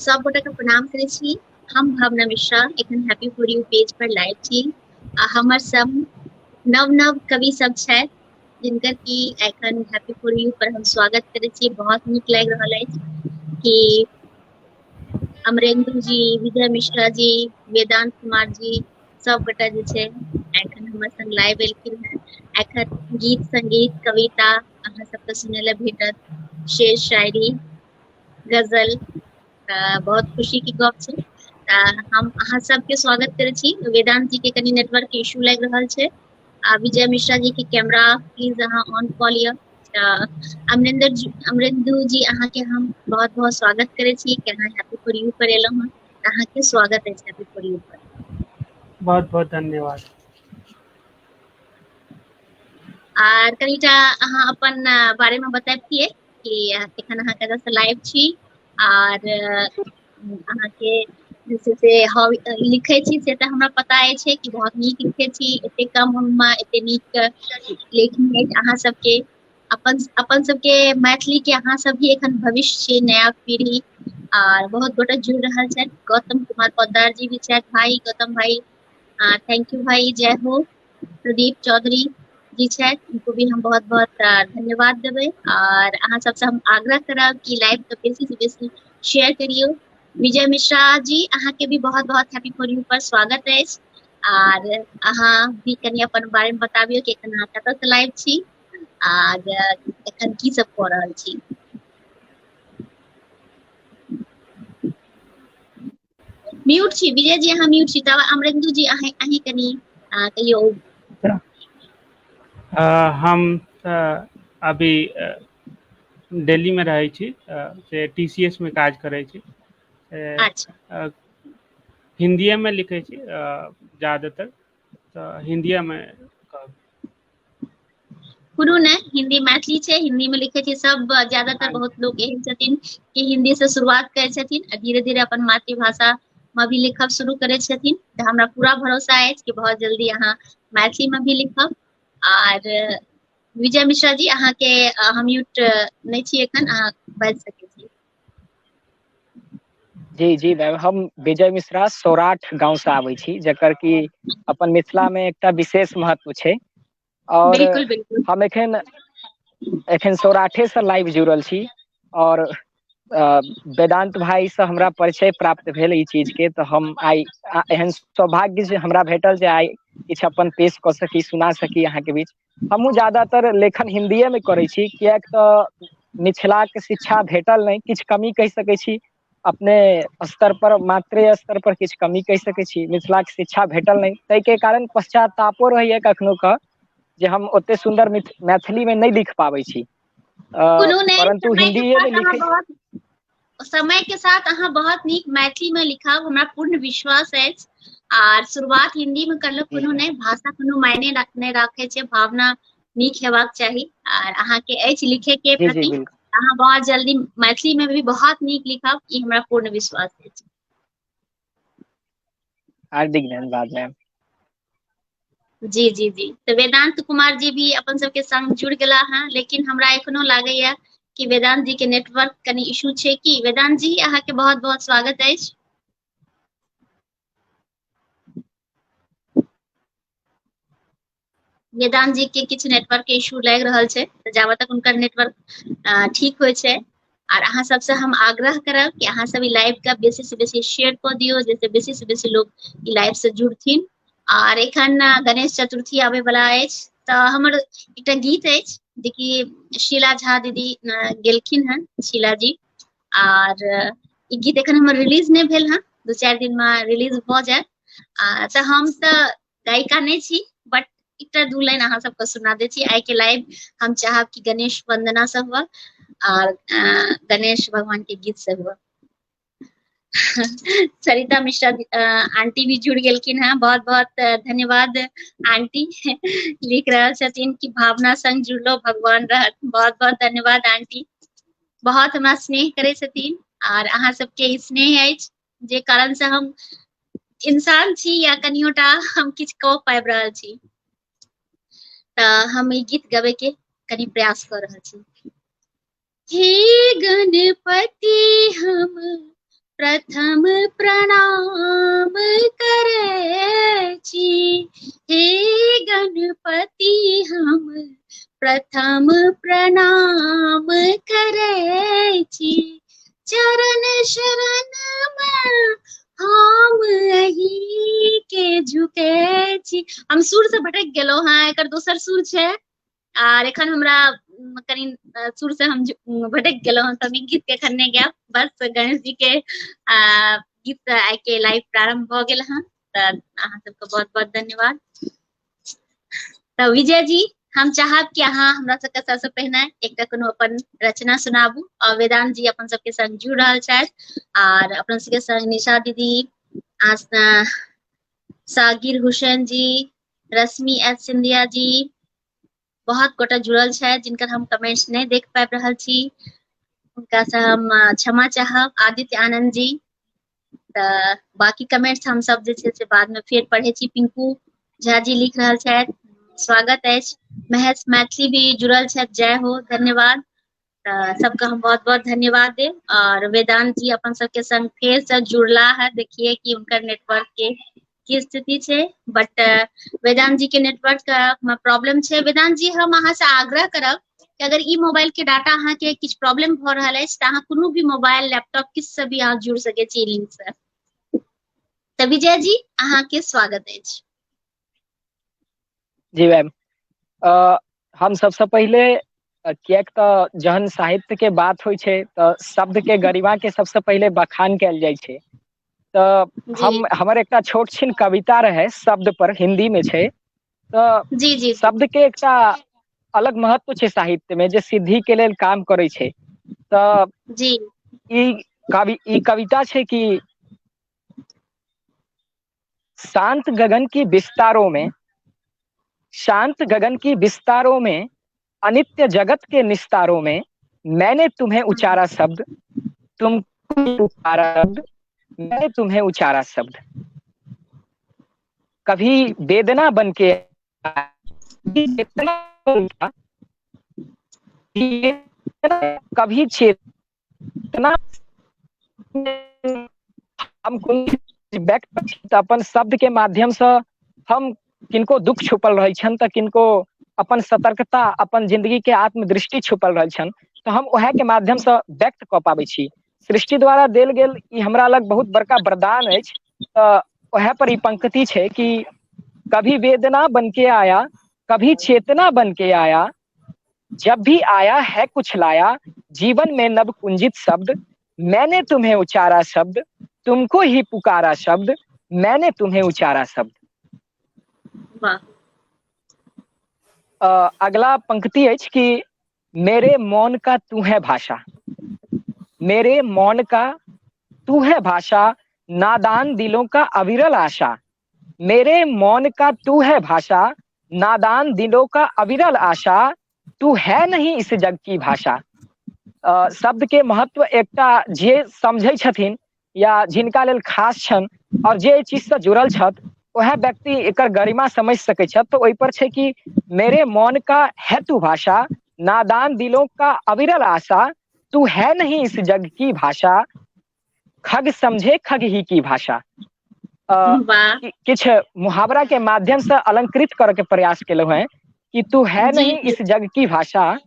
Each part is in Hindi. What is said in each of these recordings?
सब गोटा के प्रणाम करे छी। हम भावना मिश्रा एखन हैप्पी फॉर यू पेज पर लाइव छी। हमर सब नव नव कवि सब छथि जिनकर की एखन हैप्पी फॉर यू पर हम स्वागत करे छी। बहुत नीक लागि रहल अछि कि अमरेंदु जी, विजय मिश्रा जी, वेदांत कुमार जी सब गोटा जे छै एखन हमर संग लाइव एलखिन हैं। एखन गीत संगीत कविता अहाँ सबके सुनै लए भेटत, शेर शायरी गजल। बहुत खुशी की गप छै। हम अहाँ सबके स्वागत करे छी। वेदांत जी के कनी नेटवर्क के इशू लागि रहल छै। विजय मिश्रा जी के कैमरा प्लीज अहाँ ऑन कऽ लिअ। अमरेंदु जी अहाँ के हम बहुत बहुत स्वागत करे छी कि अहाँ हैप्पी फॉर यू पर एलहुं हैं। अहाँ के स्वागत है हैप्पी फॉर यू पर। बहुत बहुत धन्यवाद। आर कनीटा अहाँ अपन बारे में बताबिए कि एखन अहाँ कतऽ से लाइव छी आर अहाँ के जैसे से लिखै छी से तऽ हमरा पता अछि कि बहुत नीक लिखै छी। एते कम हम एते नीक लेखनी अछि अहाँ सबके। अपन सबके मैथिली के अहाँ सब भी एखन भविष्य छियै, नया पीढ़ी। आर बहुत गोटा जुड़ रहल छथि। गौतम कुमार पोद्दार जी भी छथि। भाई गौतम भाई थैंक यू भाई, जय हो। प्रदीप चौधरी जी छथि, उनको भी हम बहुत बहुत धन्यवाद देबै। और अहाँ सबसे हम आग्रह करब कि लाइव के बेसी से बेसी शेयर करियो। विजय मिश्रा जी अहाँ के भी बहुत बहुत हैप्पी फॉर यू पर स्वागत अछि। आर अहाँ भी कनी अपन बारे में बताबियो कि एखन अहाँ कतऽ से लाइव छी आर एखन की सब कऽ रहल छी। म्यूट छी विजय जी, अहाँ म्यूट छी। तब अमरेंदु जी अहीं कनी कहियो। हम अभी दिल्ली में रहै छी, से TCS में काज करै छी। अच्छा, हिंदिये में लिखै छी ज़्यादातर, तो हिंदिये में कोनो नहीं, हिंदी मैथिली छै, हिंदी में लिखे छी। सब ज्यादातर बहुत लोग एहन छथिन कि हिंदी से शुरुआत करे छथिन आ धीरे धीरे अपन मातृभाषा में भी लिखब शुरू करे छथिन। तो हमरा पूरा भरोसा अछि कि बहुत जल्दी अहाँ मैथिली में भी लिखब। आर विजय मिश्रा जी अहाँ के हम म्यूट नहीं छी एखन, अहाँ बाजि सकै छी। जी जी मैम, हम विजय मिश्रा सौराठ गांव से आबै छी, जकर कि अपन मिथिला में एकटा विशेष महत्व छै। और बिल्कुल बिल्कुल हम एखन सौराठे से लाइव जुड़ल छी। और वेदांत भाई से हमरा परिचय प्राप्त भेल ई चीज के, तो हम आई एहन सौभाग्य जे हमरा भेटल जे आई किछु अपन पेश कऽ सकी, सुना सकी अहाँ के बीच। हमहूँ ज्यादातर लेखन हिंदिये में करै छी, कियाक तऽ मिथिला के शिक्षा भेटल नहीं, किछु कमी कहि सकै छी। अपने स्तर पर, मात्रेय स्तर पर किछु कमी कहि सकै छी। मिथिला के शिक्षा भेटल नहीं, ताहि के कारण पश्चातापो रहैया कखनो कऽ जे हम ओते सुंदर मैथिली में नहीं लिख पाबै छी। कोनो नहीं, परंतु हिंदीये में लिखै समय के साथ अहाँ बहुत नीक मैथिली में लिखब, हमरा पूर्ण विश्वास अछि। आर शुरुआत हिंदी में करलो कोनो नहीं, भाषा कोनो मायने नहीं राखे छै, भावना नीक हेबाक चाही। आर अहाँ के अछि लिखे के जी जी प्रति, बिल्कुल, अहाँ बहुत जल्दी मैथिली में भी बहुत नीक लिखब, ई हमरा पूर्ण विश्वास अछि। हार्दिक धन्यवाद मैम। जी जी जी, तो वेदांत कुमार जी भी अपन सबके संग जुड़ गेला हैं, लेकिन हमरा एखनो लागैया कि वेदांत जी के नेटवर्क कनी इशू छै। कि वेदांत जी अहाँ के बहुत बहुत स्वागत अछि। वेदांत जी के किछु नेटवर्क के इशू लागि रहल छै, तो जाबत तक उनकर नेटवर्क ठीक होय छै। और अहाँ सबसे हम आग्रह करब कि अहाँ सब ई लाइव का बेसी से बेसी शेयर कऽ दियौ, जैसे बेसी से बेसी लोग ई लाइव से जुड़थिन। और एखन गणेश चतुर्थी आबे वाला अछि, तो हमर एकटा गीत अछि जेकि शीला झा दीदी गेलखिन हैं, शीला जी। और ई गीत एखन हमर रिलीज नहीं भेल हैं, 2-4 दिन में रिलीज भऽ जायत। तो हम तो गायिका नहीं छी, बट एकटा 2 लाइन अहाँ सबके सुना दै छी। आइ के लाइव हम चाहब कि गणेश वंदना से हुआ और गणेश भगवान के गीत से हुआ। सरिता मिश्रा आंटी भी जुड़ गेलखिन हैं, बहुत बहुत धन्यवाद आंटी। लिख रहल छथिन कि भावना संग जुड़लो भगवान रहत, बहुत बहुत धन्यवाद आंटी। बहुत हमरा स्नेह करे छथिन और अहाँ सबके स्नेह अछि जे कारण से हम इंसान छी या कनियोटा हम किछु कऽ पाबि रहल छी। तो हम ई गीत गावे के कनी प्रयास कर रहल छी। हे गणपति हम प्रथम प्रणाम करे छी, हे गणपति हम प्रथम प्रणाम करे छी, चरण शरण में हम अही के झुके छी। हम सुर से भटक गेलो हाँ, एकर दोसर सुर छै आर एखन हमरा कनी सुर से हम भटक गेलो हन, तब गीत के एखन नहीं गया। बस गणेश जी के गीत आइ के लाइव प्रारंभ भ गेल हन, तऽ अहाँ सबके बहुत बहुत धन्यवाद। तऽ विजय जी, हम चाहब कि अहाँ हमरा सबके सबसे पहिने एकटा कोनो अपन रचना सुनाबू, और वेदांत जी अपन सबके संग जुड़ रहल छथि, और अपन सबके संग निशा दीदी, सागिर हुसैन जी, रश्मि एस सिंधिया जी, बहुत गोटा जुड़ल छै जिनकर हम कमेंट्स नहीं देख पाबि रहल छी, उनका से हम क्षमा चाहब। आदित्य आनंद जी, तऽ बाकी कमेंट्स हम सब जे छै से बाद में फेर पढ़े छी। पिंकू झा जी लिख रहल छथि, स्वागत अछि। महेश मैथिली भी जुड़ल छथि, जय हो, धन्यवाद। सबका हम बहुत बहुत धन्यवाद दें। और वेदांत जी अपन सबके संग फेर से जुड़ला है, देखिए कि उनकर नेटवर्क के की स्थिति छै, बट वेदांत जी के नेटवर्क का प्रॉब्लम छै। वेदांत जी, हम अहाँ से आग्रह करब कि अगर ई मोबाइल के डाटा अहाँ के किछ प्रॉब्लम भ रहल अछि तऽ अहाँ कोनो भी मोबाइल लैपटॉप किस से भी अहाँ जुड़ सके छी लिंक से। तऽ विजय जी, अहाँ के स्वागत अछि। जी मैम, हम सबसे पहले किएक तऽ जहन साहित्य के बात होइ छै तऽ शब्द के गरिमा के सबसे पहले बखान कयल जाइ छै। तऽ जी हमर एकटा छोट छिन कविता रहे शब्द पर, हिंदी में छै। तऽ जी जी शब्द के एकटा अलग महत्व छै साहित्य में, जे सिद्धि के लेल काम करे छै। तऽ जी ई कविता छै कि शांत गगन की विस्तारों में, शांत गगन की विस्तारों में, अनित्य जगत के निस्तारों में, मैंने तुम्हें उचारा शब्द, तुमको उचारा शब्द, मैंने तुम्हें उचारा शब्द। कभी वेदना बन के आया, कभी चेतना, हम व्यक्त अपन शब्द के माध्यम से हम किनको दुख छुपल रहे छन, तो किनको अपन सतर्कता, अपन जिंदगी के आत्मदृष्टि छुपल रहे छन, तो हम वह के माध्यम से व्यक्त क पाबे छी। सृष्टि द्वारा देल गेल ई हमरा लग बहुत बड़का वरदान अछि। वह पर ई पंक्ति छै कि कभी वेदना बन के आया, कभी चेतना बन के आया, जब भी आया है कुछ लाया, जीवन में नव कुंजित शब्द, मैंने तुम्हें उचारा शब्द, तुमको ही पुकारा शब्द, मैंने तुम्हें उचारा शब्द। वाह। अगला पंक्ति अछि कि मेरे मौन का तू है भाषा, मेरे मौन का तू है भाषा, नादान दिलों का अविरल आशा, मेरे मौन का तू है भाषा, नादान दिलों का अविरल आशा, तू है नहीं इस जग की भाषा। शब्द के महत्व एकटा जे समझै छथिन या जिनका लेल खास छन और जे एहि चीज से जुड़ल छथ, वह व्यक्ति एकर गरिमा समझ सकै छथ। तो ओहि पर छै कि मेरे मौन का है तू भाषा, नादान दिलों का अविरल आशा, तू है नहीं इस जग की भाषा, खग समझे खग ही की भाषा। वाह। किछ मुहावरा के माध्यम से अलंकृत करके प्रयास केलहुं हैं कि तू है जी नहीं जी इस जग की भाषा,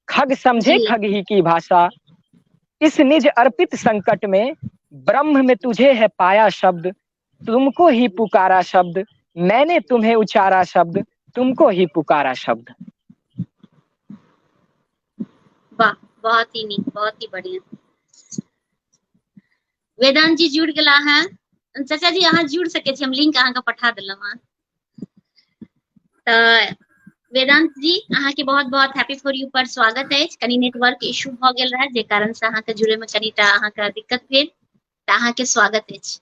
खग समझे जी खग ही की भाषा, इस निज अर्पित संकट में ब्रह्म में तुझे है पाया शब्द, तुमको ही पुकारा शब्द, मैंने तुम्हें उचारा शब्द, तुमको ही पुकारा शब्द। वाह, बहुत ही नीक, बहुत ही बढ़िया। वेदांत जी जुड़ गेला हैं। चाचा जी अहाँ जुड़ सके छी, हम लिंक अहाँ के पठा देलहुं हैं। तऽ वेदांत जी, अहाँ के बहुत बहुत हैप्पी फॉर यू पर स्वागत है। कनी नेटवर्क इशू भ गेल रहे, जे कारण से अहाँ के जुड़े में कनीटा अहाँ के दिक्कत भेल, तऽ अहाँ के स्वागत अछि।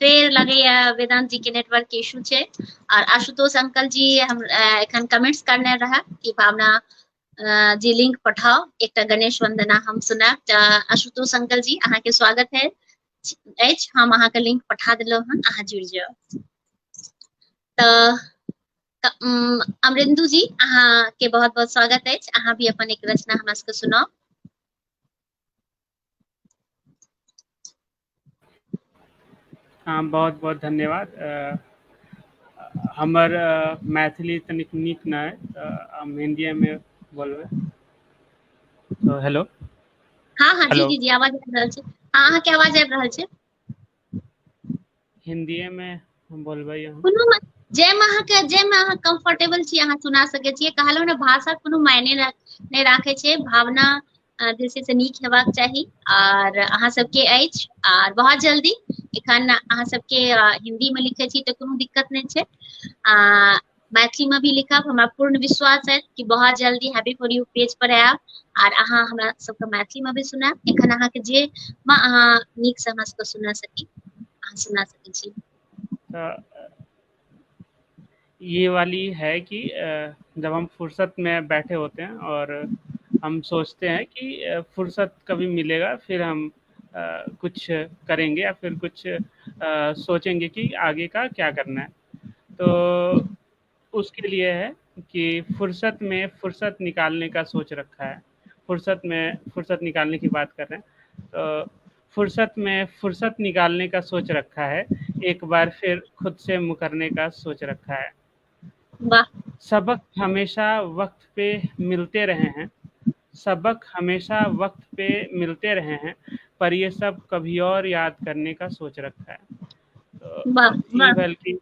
फेर लगैया वेदांत जी के नेटवर्क के इशू छै। और आशुतोष अंकल जी हम एखन कमेंट्स करने रहा कि भावना जी लिंक पठाओ, एकटा गणेश वंदना हम सुनाब। आशुतोष अंकल जी, अहाँ के स्वागत है अछि, हम अहाँ के लिंक पठा देलहुं हन, अहाँ जुड़ जाओ। तऽ अमरेंदु जी अहाँ के बहुत बहुत स्वागत है। अहाँ भी अपन एक रचना हमरा सबके सुनाओ। हाँ, बहुत बहुत धन्यवाद। हमर मैथिली तनिक नीक ना है, हम हिंदी में बोलबे। तो हेलो। हाँ हाँ जी हेलो। जी जी आवाज आबि रहल छै। हाँ अहाँ के आवाज आबि रहल छै। हिंदी में हम बोलबे हम। कोनो जाहिमे अहाँ कंफर्टेबल छी अहाँ सुना सकै छियै। कहलहुँ ने भाषा कोनो मायने नहि राखै छै, भावना जे छै से नीक हेबाक चाही। और अहाँ सबके अछि और बहुत जल्दी एखन अहाँ सबके हिंदी में लिखै छी तऽ कोनो दिक्कत नहीं छै। मैथिली में भी लिखब, हमरा पूर्ण विश्वास है कि बहुत जल्दी हैप्पी फॉर यू पेज पर आयब और अहाँ हमरा सबके मैथिली में भी सुनायब। एखन अहाँके जे अहाँ नीक से हमरा सबके सुना सकी अहाँ सुना सकै छी। तो ये वाली है कि जब हम फुर्सत में बैठे होते हैं और हम सोचते हैं कि फुर्सत कभी मिलेगा, फिर हम कुछ करेंगे या फिर कुछ सोचेंगे कि आगे का क्या करना है। तो उसके लिए है कि फुर्सत निकालने का सोच रखा है। फुर्सत निकालने की बात कर रहे हैं। तो फुर्सत निकालने का सोच रखा है, एक बार फिर खुद से मुकरने का सोच रखा है। वाह सबक हमेशा वक्त पे मिलते रहे हैं, सबक हमेशा वक्त पे मिलते रहे हैं, पर ये सब कभी और याद करने का सोच रखा है। तो वाह ये वाह बल्कि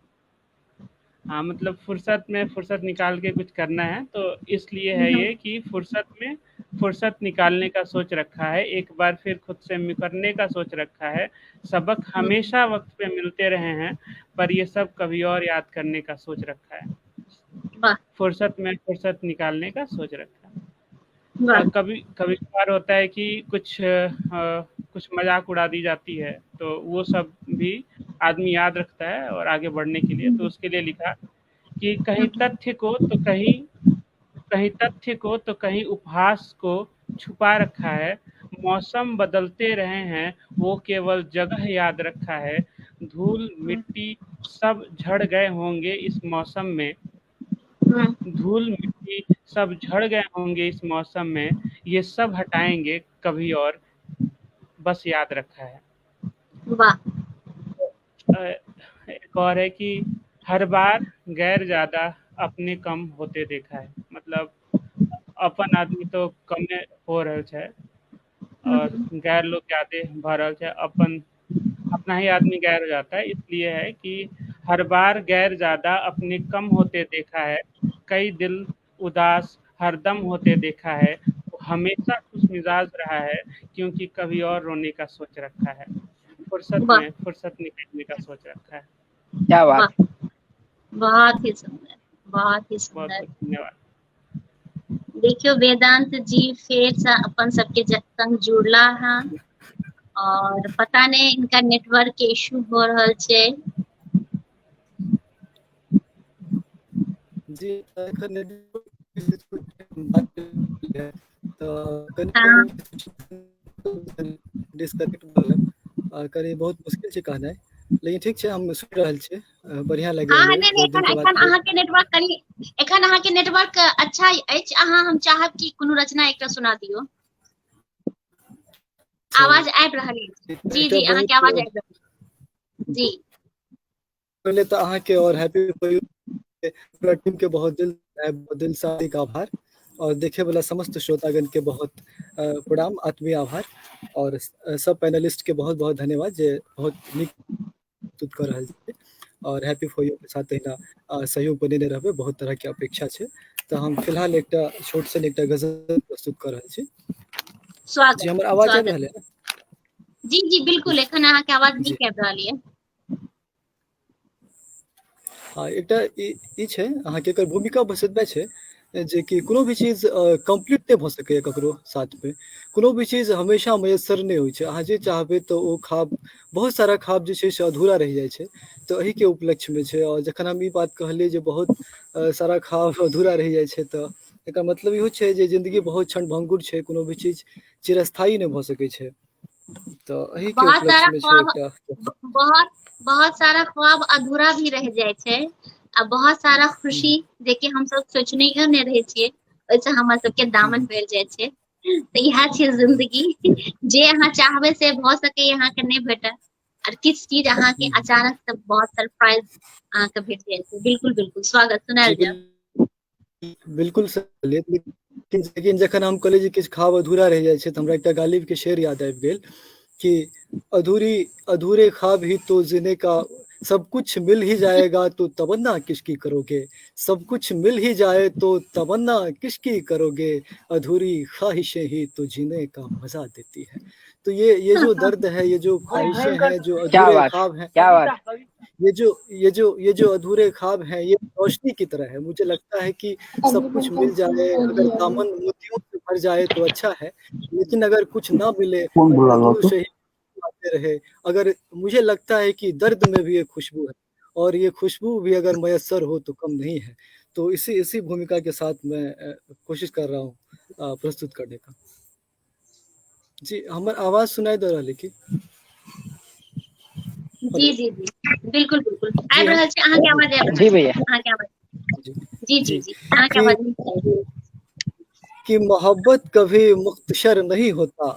हाँ, मतलब फुर्सत निकाल के कुछ करना है, तो इसलिए है ये कि फुर्सत निकालने का सोच रखा है, एक बार फिर खुद से मुकरने का सोच रखा है। सबक हमेशा वक्त पे मिलते रहे हैं, पर ये सब कभी और याद करने का सोच रखा है। वाह फुर्सत निकालने का सोच रखा है। वाह कभी कभी कभार होता है कि कुछ मजाक उड़ा दी जाती है, तो वो सब भी आदमी याद रखता है और आगे बढ़ने के लिए। तो उसके लिए लिखा कि कहीं उपहास को छुपा रखा है। मौसम बदलते रहे हैं, वो केवल जगह याद रखा है। धूल मिट्टी सब झड़ गए होंगे इस मौसम में, धूल मिट्टी सब झड़ गए होंगे इस मौसम में, ये सब हटाएंगे कभी और, बस याद रखा है। वाह एक और है कि हर बार गैर ज्यादा अपने कम होते देखा है। मतलब अपन आदमी तो कमे हो रहल छै और गैर लोग ज्यादा भऽ रहल छै, अपना ही आदमी गैर हो जाता है। इसलिए है कि हर बार गैर ज्यादा अपने कम होते देखा है, कई दिल उदास हरदम होते देखा है। वो हमेशा खुश मिजाज रहा है, क्योंकि कभी और रोने का सोच रखा है। वाह फुर्सत निकालने का सोच रखा है। क्या बात। वाह बहुत ही सुंदर, बहुत ही बहुत सुंदर। बहुत धन्यवाद। देखियो वेदांत जी फेर से अपन सबके संग जुड़ला हैं और पता नहीं इनका नेटवर्क के इशू हो रहल छै। जी एखन हाँ डिस्कनेक्ट भऽ कनी बहुत मुश्किल छै कहनाइ, लेकिन ठीक छै हम सुनि रहल छी। बढ़िया लागि हाँ रहल नहीं नहीं बहुत दिन के बाद एखन अहाँ के नेटवर्क कनी एखन अहाँ के नेटवर्क अच्छा अछि। अहाँ हम चाहब कि कोनो रचना एकटा सुना दियो। आवाज आबि रहल अछि। जी जी अहाँ के आवाज आबि रहल जी। पहले तो अहाँ के और हैप्पी फॉर यू पूरा टीम के बहुत दिल से हार्दिक आभार, और देखे वाला समस्त श्रोतागण के बहुत प्रणाम, आत्मीय आभार, और सब पैनलिस्ट के बहुत बहुत धन्यवाद जे बहुत नीक प्रस्तुत कर रहल छै। और हैप्पी फॉर यू के साथ अहिना सहयोग बनेने रहबै, बहुत तरह के अपेक्षा छै। तो हम फिलहाल एकटा छोट सन एकटा गजल प्रस्तुत कर रहल छी। स्वागत जी हमर आवाज आबि स्वागत। रहल है? जी जी बिल्कुल एखन अहाँ के आवाज नीक आबि रहल है। हाँ एकटा ई छै अहाँ के एकर भूमिका बतबे छै जे कि कोनो भी चीज कंप्लीट नहीं भ सकैए ककरो साथ में, कोनो भी चीज हमेशा मयसर नहीं होइ छै। अहाँ जे चाहबै तो ओ ख्वाब, बहुत सारा ख्वाब जे छै से अधूरा रह जाइ छै, तो एही के उपलक्ष्य में छै। और जखन हम ई बात कहलिए जे बहुत सारा ख्वाब अधूरा रह जाइ छै, तो एकर मतलब इहो छै जे जिंदगी बहुत क्षणभंगुर छै, कोनो भी चीज चिरस्थायी नहीं भ सकै छै। तो एही के बहुत सारा उपलक्ष्य में छै ख्वाब एकटा बहुत बहुत सारा ख्वाब अधूरा भी रह जाए छै। आ बहुत सारा खुशी जेकि हम सब सोचने नहीं रहे छियै, ओइसे हमर सबके दामन बढ़ जाय छै। तो इएह छै जिंदगी, जे अहाँ चाहबै से भ सकै अहाँ के नहीं भेटत, और किछ चीज अहाँ के अचानक से बहुत सरप्राइज अहाँ के भेट जाय छै। बिल्कुल बिल्कुल स्वागत, सुनायल जी जाउ। बिल्कुल सही, लेकिन जखन हम कहलियै जे किछु खाब अधूरा रहि जाइ छै तऽ हमरा एकटा गालिब के शेर याद आबि गेल कि अधूरे ख्वाब ही तो जीने का, सब कुछ मिल ही जाएगा तो तमन्ना किसकी करोगे, सब कुछ मिल ही जाए तो तमन्ना किसकी करोगे, अधूरी ख्वाहिशें ही तो जीने का मजा देती है। तो ये जो दर्द है, ये जो ख्वाहिशें हैं, जो क्या अधूरे बात, ख्वाब हैं, क्या बात। ये जो अधूरे ख्वाब हैं, ये रोशनी की तरह है। मुझे लगता है कि सब कुछ मिल जाए, अगर दामन मोतियों से भर जाए तो अच्छा है, लेकिन अगर कुछ ना मिले तो दूर से ही आते रहे। अगर मुझे लगता है कि दर्द में भी एक खुशबू है, और ये खुशबू भी अगर मैसर हो तो कम नहीं है। तो इसी भूमिका के साथ मैं कोशिश कर रहा हूँ प्रस्तुत करने का। जी, हमार आवाज सुनाई दे रहा है कि? जी जी जी बिल्कुल बिल्कुल जी, आबि रहल छै, अहाँ के आवाज आबि रहल जी छै, भैया। अहाँ के आवाज। जी जी जी जी अहाँ के आवाज। कि मोहब्बत कभी मुख्तसर नहीं होता,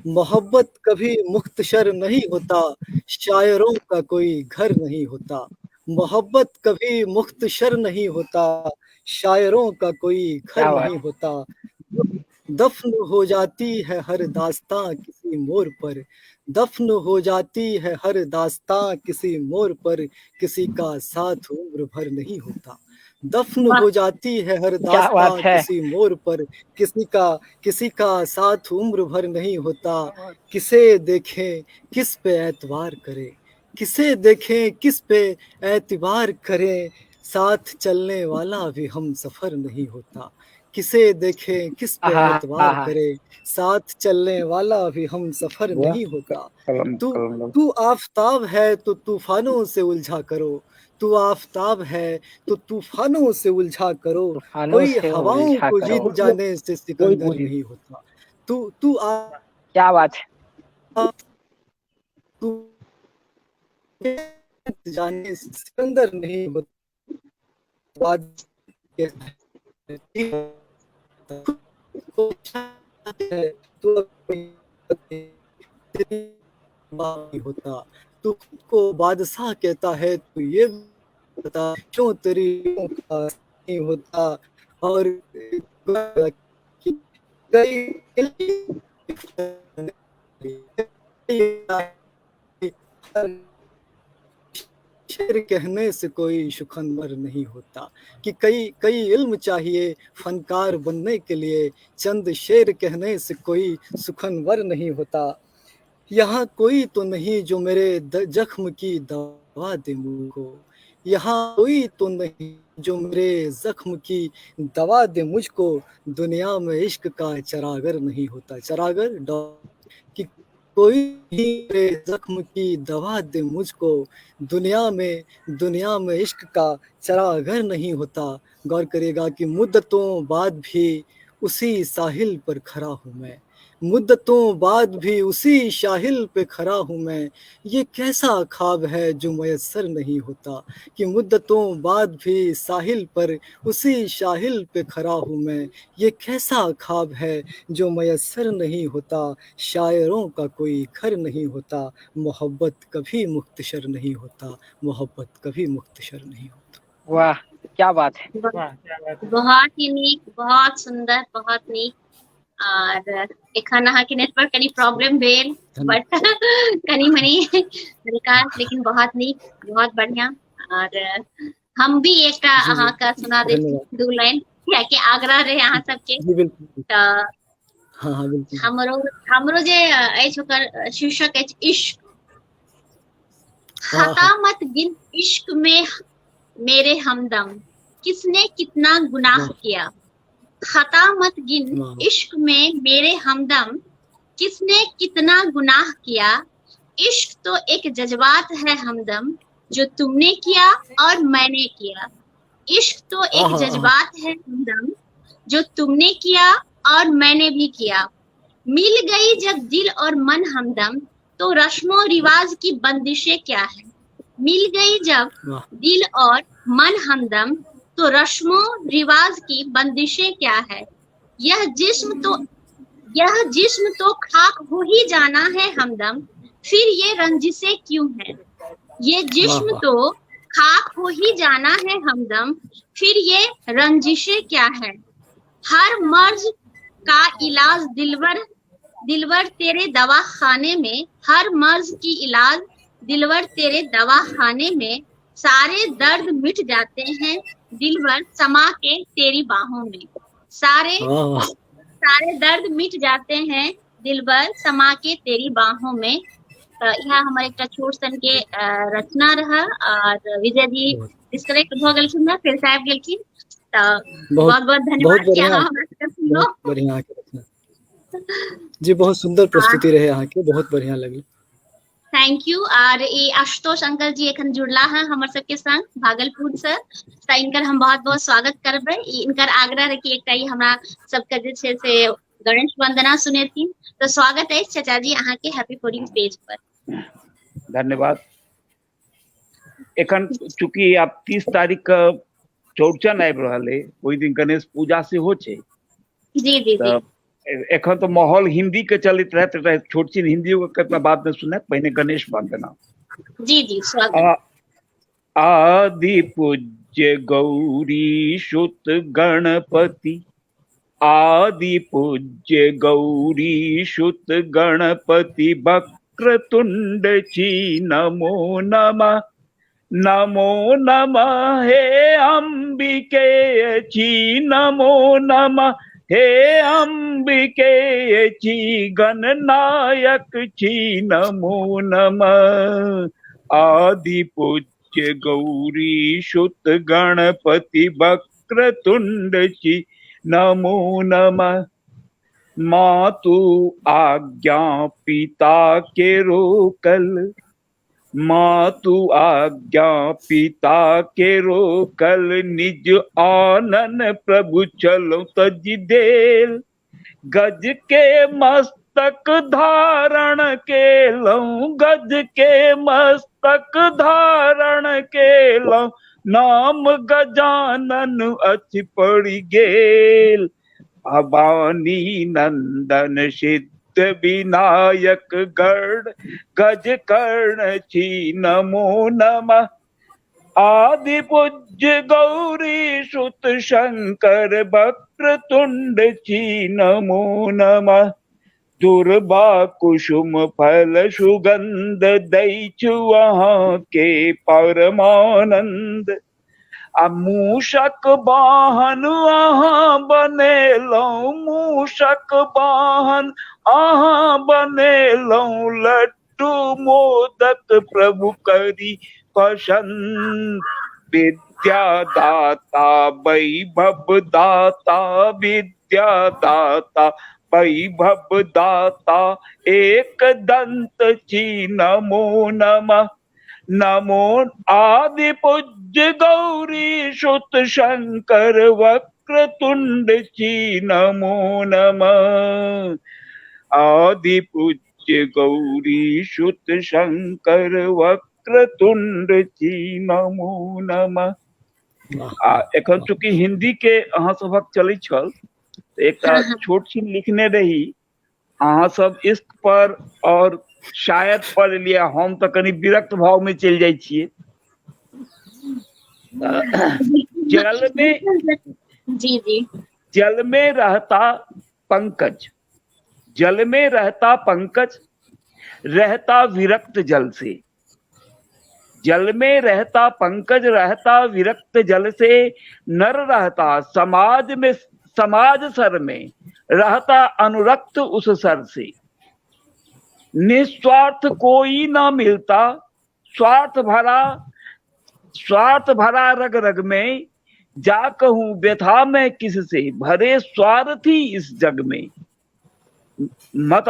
मोहब्बत कभी मुख्तसर नहीं होता, शायरों का कोई घर नहीं होता, मोहब्बत कभी मुख्तसर नहीं होता, शायरों का कोई घर क्या बात। नहीं होता, दफन हो जाती है हर दास्तां किसी मोड़ पर, दफन हो जाती है हर दास्तां किसी मोड़ पर, किसी का साथ उम्र भर नहीं होता, दफन हो जाती है हर क्या बात दास्तां है। किसी मोड़ पर, किसी का साथ उम्र भर नहीं होता, किसे देखें किस पे एतबार करें, किसे देखें किस पे एतबार करें, साथ चलने वाला भी हम सफर नहीं होता, किसे देखें किस पे आहा, एतबार आहा। करें, साथ चलने वाला भी हम सफर नहीं होता। तू कलम तू आफताब है तो तूफानों से उलझा करो, तू आफताब है तो तूफानों से उलझा करो, तूफानों कोई से हवाओं उलझा को करो। जीत जाने से सिकंदर नहीं होता। तू तू आ क्या बात है। तू जीत जाने से सिकंदर नहीं होता। बाद के को है तो तेरी नहीं होता, तू खुद को बादशाह कहता है तो ये बता क्यों तेरी का नहीं होता, और शेर कहने से कोई शुखनवर नहीं होता, कि कई कई इल्म चाहिए फनकार बनने के लिए, चंद शेर कहने से कोई सुखनवर नहीं होता, यहाँ कोई तो नहीं जो मेरे जख्म की दवा दे मुझको, यहाँ कोई तो नहीं जो मेरे जख्म की दवा दे मुझको, दुनिया में इश्क का चरागर नहीं होता, चरागर कि कोई भी मेरे जख्म की दवा दे मुझको, दुनिया में इश्क का चरागर नहीं होता। गौर करिएगा कि मुद्दतों बाद भी उसी साहिल पर खड़ा हूँ मैं, मुद्दतों बाद भी उसी साहिल पे खड़ा हूँ मैं, ये कैसा ख्वाब है जो मैसर नहीं होता, कि मुद्दतों बाद भी साहिल पर उसी साहिल पे खड़ा हूँ मैं, ये कैसा ख्वाब है जो मैसर नहीं होता, शायरों का कोई घर नहीं होता, मोहब्बत कभी मुख्तसर नहीं होता, मोहब्बत कभी मुख्तसर नहीं होता। वाह, क्या बात है। बहुत ही नीक, बहुत सुंदर, बहुत नीक। और एखन अहाँके नेटवर्क कनी प्रॉब्लम भेल, बट कनी मनी हल्का, लेकिन बहुत नीक, बहुत बढ़िया। और हम भी एकटा अहाँके सुना दै छी दू लाइन, कियाकि आग्रह रहे अहाँ सबके। तऽ हमरो जे अछि ओकर शीर्षक अछि इश्क। खता मत गिन इश्क में मेरे हमदम, किसने कितना गुनाह किया, खता मत गिन इश्क में मेरे हमदम, किसने कितना गुनाह किया, इश्क तो एक जज्बात है हमदम, जो तुमने किया और मैंने किया, इश्क तो एक जज्बात है हमदम, जो तुमने किया और मैंने भी किया, मिल गई जब दिल और मन हमदम, तो रस्मो रिवाज की बंदिशें क्या है, मिल गई जब दिल और मन हमदम, तो रस्मों रिवाज की बंदिशें क्या है। यह जिस्म तो खाक हो ही जाना है हमदम, फिर ये रंजिशें क्यों है। ये जिस्म वाह। तो खाक हो ही जाना है हमदम, फिर ये रंजिशें क्या है। हर मर्ज का इलाज दिलवर तेरे दवा खाने में, हर मर्ज की इलाज दिलवर तेरे दवा खाने में, सारे दर्द मिट जाते हैं दिलवर समा के तेरी बाहों में। सारे दर्द मिट जाते हैं दिलवर समा के तेरी बाहों में। यह हमारे एक छोट सन के रचना रहा और विजय जी डिस्कनेक्ट भ गेलखिन, फिर से आबि गेलखिन। बहुत बहुत धन्यवाद कि अहाँ हमरा सबके सुनलो। बहुत बढ़िया जी, बहुत सुंदर प्रस्तुति रहे अहाँ के, बहुत बढ़िया लगल। Thank you. और ई आशुतोष अंकल जी एखन जुड़ला है हमर सबके संग भागलपुर से, तो इनकर हम बहुत बहुत स्वागत करबै। इनकर आग्रह रहे कि एकटा ई हमरा सबके जे छै से गणेश वंदना सुनेथिन, तो स्वागत है चाचा जी अहाँ के हैप्पी कोडिंग पेज पर। धन्यवाद। एखन चूंकि आप 30 तारीख का चौड़चन आबि रहल है, ओहि दिन गणेश पूजा से हो छै। जी जी जी। एखन तो माहौल हिंदी के चलित रहते, छोट छिन हिंदी के बाद में सुनत, पहले गणेश वंदना। जी जी स्वागत। आदि पूज्य गौरी सुत गणपति, आदि पूज्य गौरी सुत गणपति, वक्रतुंड छी नमो नमः। नमो नमः हे अंबिके छी नमो नमः, हे अंबिके छी गणनायक छी नमो नमः। आदि पूज्य गौरी सुत गणपति, वक्रतुंड छी नमो नमः। मातु आज्ञा पिता के रोकल, मातु आज्ञा पिता के रोकल, निज आनन प्रभु चलो तज देल। गज के मस्तक धारण के लऊं, गज के मस्तक धारण के लऊं, नाम गजानन अति पड़ि गेल। भवानी नंदन सिद्ध विनायक, गढ़ गज कर्ण छी नमो नमः। आदि पूज्य गौरी सुत शंकर, वक्रतुंड छी नमो नमः। दुर्बा कुसुम फल सुगंध, दैछु अहाँ के परमानंद। मूषक वाहन अहाँ बनेलौं, मूषक वाहन अहाँ बनेलौं, लड्डू मोदक प्रभु करी पसंद। विद्या दाता वैभव दाता, विद्या दाता वैभव दाता, एक दंत छी नमो नमः। नमो आदि पूज्य गौरी सुत शंकर, वक्रतुंड छी नमो नमः। आदि पूज्य गौरी सुत शंकर, वक्रतुंड छी नमो नमः। एखन चूंकि हिंदी के अहाँ सबक चलै छल, एक छोट छिन लिखने रही अहाँ सब इश्क पर और शायद पढ़ लिया, हम तो कनी विरक्त भाव में चल जाए छिए। जल में जी जी, जल में रहता पंकज, जल में रहता पंकज, रहता विरक्त जल से। जल में रहता पंकज, रहता विरक्त जल से। नर रहता समाज में, समाज सर में, रहता अनुरक्त उस सर से। निस्वार्थ कोई ना मिलता, स्वार्थ भरा रग रग में। जा कहूं व्यथा में किससे, भरे स्वार्थी इस जग में। मत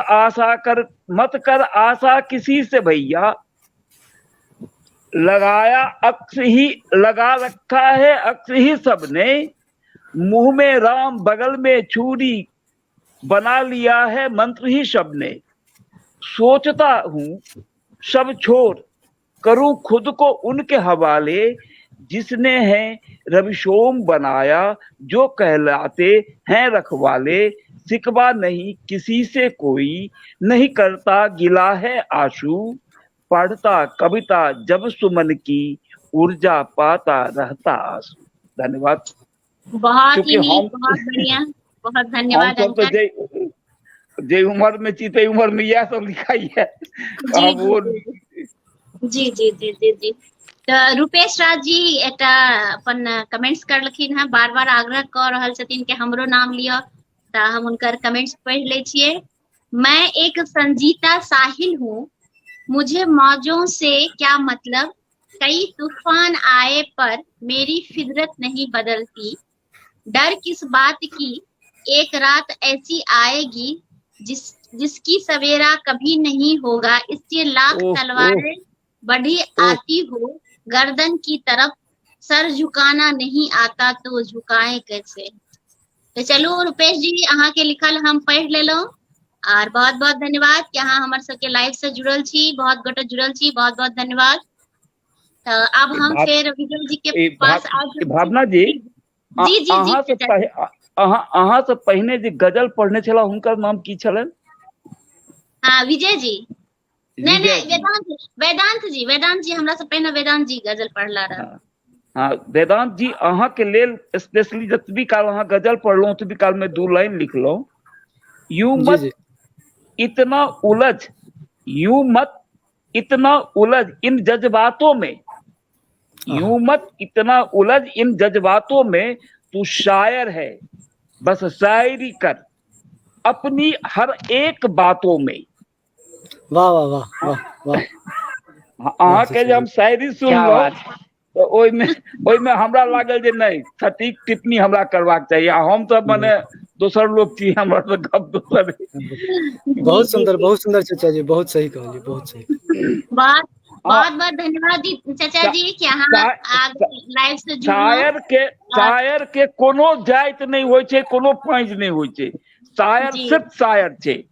कर आशा किसी से भैया, लगाया अक्स ही लगा रखा है अक्स ही सबने। मुंह में राम बगल में छुरी, बना लिया है मंत्र ही सबने। सोचता हूं सब छोड़, करूं खुद को उनके हवाले। जिसने है रविशोम बनाया, जो कहलाते हैं रखवाले, सिकवा नहीं किसी से कोई, नहीं करता गिला है आंसू, पढ़ता कविता जब सुमन की, ऊर्जा पाता रहता आंसू। धन्यवाद। बहुत ही क्योंकि नीक, बहुत बढ़िया, बहुत हम धन्यवाद सब तो अंकल। जे उम्र में चीते उम्र में यह सब लिखाई है। जी अब वो जी जी जी जी जी। तो रूपेश राज जी एकटा अपन कमेंट्स करलखिन हैं, बार बार आग्रह कर रहल छथिन कि हमरो नाम लियो, तो हम उनकर कमेंट्स पढ़ ले छिए। मैं एक संजीता साहिल हूँ, मुझे मौजों से क्या मतलब, कई तूफान आए पर मेरी फितरत नहीं बदलती, डर किस बात की, एक रात ऐसी आएगी जिसकी सवेरा कभी नहीं होगा, इससे लाख तलवारें बढ़ी आती हो गर्दन की तरफ, सर झुकाना नहीं आता तो झुकाए कैसे। तो चलू रूपेश जी, अहाँ के लिखल हम पढ़ लेलहुँ, और बहुत बहुत धन्यवाद कि अहाँ हमर सबके लाइव से जुड़ल छी, बहुत गोटे जुड़ल छी, बहुत बहुत धन्यवाद। तो अब हम फिर विजय जी के पास भावना जी, जी जी अहाँ से अहाँ से पहिने जे गजल पढ़ने छला हुनकर नाम की छलन? हाँ विजय जी, नहीं वेदांत जी हमरा से पहिने वेदांत जी गजल पढ़ला रहा। हाँ वेदांत जी, अहाँ के लेल स्पेशली जतबी काल अहाँ गजल पढ़लहुँ तबी काल में 2 लाइन लिखलहुँ। यूं मत इतना उलझ, यूं मत इतना उलझ इन जज्बातों में, यूं मत इतना उलझ इन जज्बातों में, तू शायर है बस शायरी कर अपनी हर एक बातों में। वाह वाह वाह वाह वाह। अहाँ के जे हम शायरी सुनलहुँ तो ओहि में हमरा लागल जे नहीं सटीक टिप्पणी हमरा करबाक चाहिए। हम तो माने दोसर लोग छी, हमरा तो गप दोसर। बहुत सुंदर चाचा जी, बहुत सही कहलिए, बहुत सही। बहुत बहुत धन्यवाद जी चाचा जी कि अहाँ लाइव से जुड़लहुँ। शायर के कोनो जाति नहीं होय छै, कोनो पैंज नहीं होय छै, शायर सिर्फ शायर छै,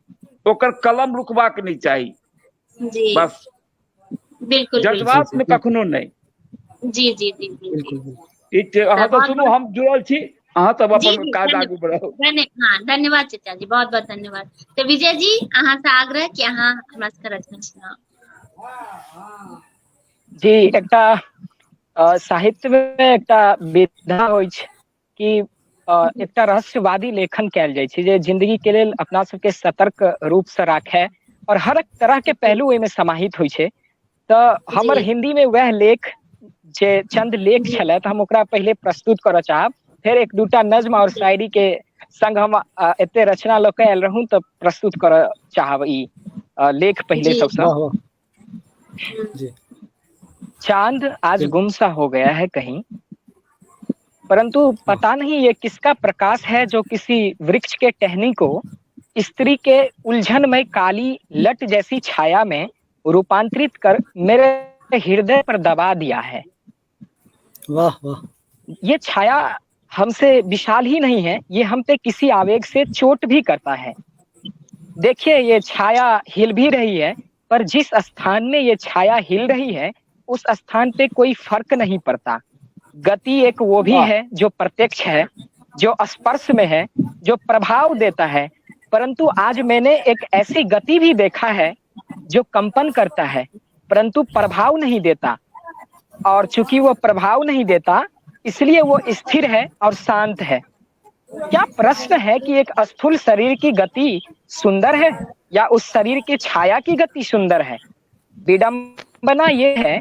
ओकर कलम रुकबाक नहीं चाही जी, बस, बिल्कुल जज्बात में कखनो नहीं। जी जी जी जी ठीक छै, अहाँ तो सुनू हम जुड़ल छी, अहाँ तब अपन काज आगू बढ़ाओ। हाँ धन्यवाद चाचा जी, बहुत बहुत धन्यवाद। तो विजय जी अहाँ से आग्रह कि अहाँ हमरा सबके रचना सुनाउ। जी, एकटा साहित्य में एकटा विधा होय छै कि एकटा रहस्यवादी लेखन कैल जाय छै जे जिंदगी के लेल अपना सबके सतर्क रूप से राखे और हर एक तरह के पहलू एहिमे समाहित होय छै। तो हमर हिंदी में वह लेख जे चंद लेख छले तो हम ओकरा पहले प्रस्तुत करऽ चाहब, फिर एक दूटा नज्म और शायरी के संग हम एते रचना लऽ के आयल रहूं तो प्रस्तुत करऽ चाहब। ई लेख पहले सबसे। चांद आज गुमसा हो गया है कहीं, परंतु पता नहीं ये किसका प्रकाश है जो किसी वृक्ष के टहनी को स्त्री के उलझनमय काली लट जैसी छाया में रूपांतरित कर मेरे हृदय पर दबा दिया है। वाह वाह। ये छाया हमसे विशाल ही नहीं है, ये हम पे किसी आवेग से चोट भी करता है। देखिए ये छाया हिल भी रही है, पर जिस स्थान में ये छाया हिल रही है उस स्थान पे कोई फर्क नहीं पड़ता। गति एक वो भी है जो प्रत्यक्ष है, जो स्पर्श में है, जो प्रभाव देता है, परंतु आज मैंने एक ऐसी गति भी देखा है जो कंपन करता है परंतु प्रभाव नहीं देता, और चूंकि वो प्रभाव नहीं देता इसलिए वो स्थिर है और शांत है। क्या प्रश्न है कि एक स्थूल शरीर की गति सुंदर है या उस शरीर की छाया की गति सुंदर है? विडंबना ये है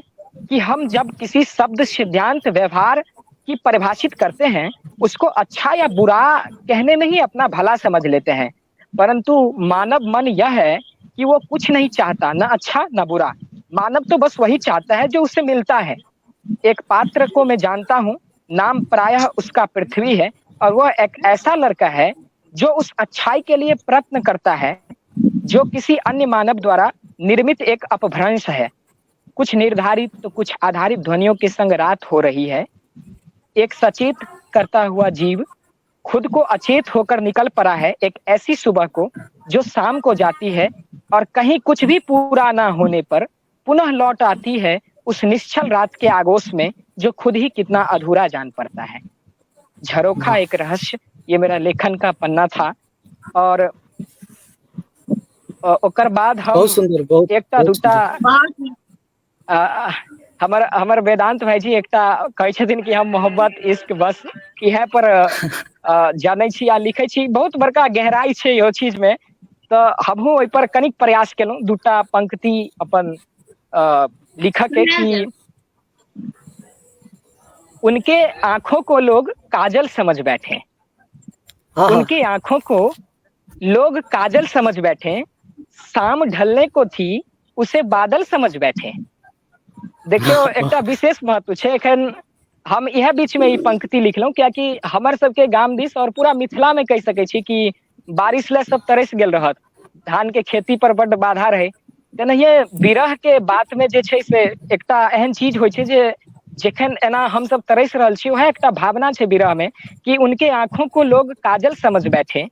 कि हम जब किसी शब्द सिद्धांत व्यवहार की परिभाषित करते हैं उसको अच्छा या बुरा कहने में ही अपना भला समझ लेते हैं, परंतु मानव मन यह है कि वो कुछ नहीं चाहता, ना अच्छा ना बुरा। मानव तो बस वही चाहता है जो उसे मिलता है। एक पात्र को मैं जानता हूँ, नाम प्रायः उसका पृथ्वी है, और वह एक ऐसा लड़का है जो उस अच्छाई के लिए प्रयत्न करता है जो किसी अन्य मानव द्वारा निर्मित एक अपभ्रंश है। कुछ निर्धारित तो कुछ आधारित ध्वनियों के संग रात हो रही है। एक सचेत करता हुआ जीव खुद को अचेत होकर निकल पड़ा है एक ऐसी सुबह को जो शाम को जाती है और कहीं कुछ भी पूरा ना होने पर पुनः लौट आती है उस निश्चल रात के आगोश में जो खुद ही कितना अधूरा जान पड़ता है। झरोखा एक रहस्य, ये मेरा लेखन का पन्ना था। और ओकर बाद हम बहुत सुंदर, बहुत एकटा बहुत दूटा सुंदर। बहुत ही हमर वेदांत भाईजी एकटा कहै छथिन कि हम मोहब्बत इश्क बस इहे पर जानै छी आ लिखै छी। बहुत बड़का गहराई छै यो चीज में, तो हमहूँ ओहि पर कनिक प्रयास केलहुँ दूटा पंक्ति अपन लिखऽ के कि उनके आंखों को लोग काजल समझ बैठे, हाँ हाँ उनकी आंखों को लोग काजल समझ बैठे, शाम ढलने को थी उसे बादल समझ बैठे। देखियो एकटा विशेष महत्व छै। एखन हम इहे बीच में ई पंक्ति लिखलहुँ कियाकि हमर सबके गाम दिस और पूरा मिथिला में कहि सकै छी कि बारिश ले सब तरस गेल रहत, धान के खेती पर बड्ड बाधा रहे। तेनाहिए विरह के बात में जे छै से एकटा एहन चीज होइ छै जे जखन एना हम सब तरस रहल छी, वह एकटा भावना छै विरह में कि उनके आंखों को लोग काजल समझ बैठे,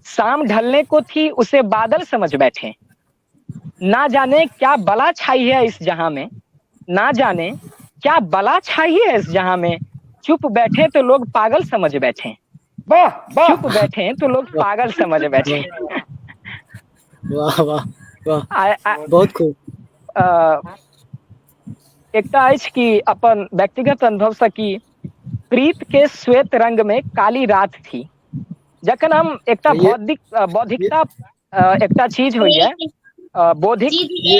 शाम ढलने को थी उसे बादल समझ बैठे। ना जाने क्या बला छाई है इस जहां में, ना जाने क्या बला छाई है इस जहां में, चुप बैठे तो लोग पागल समझ बैठे। वाह वाह चुप बैठे तो लोग पागल समझ बैठे। वाह वाह वाह, आ बहुत खूब। एकटा अछि कि अपन व्यक्तिगत अनुभव से कि प्रीत के श्वेत रंग में काली रात थी। जखन हम एकटा बौद्धिकता एकटा चीज होइए बौद्धिक। जी जी,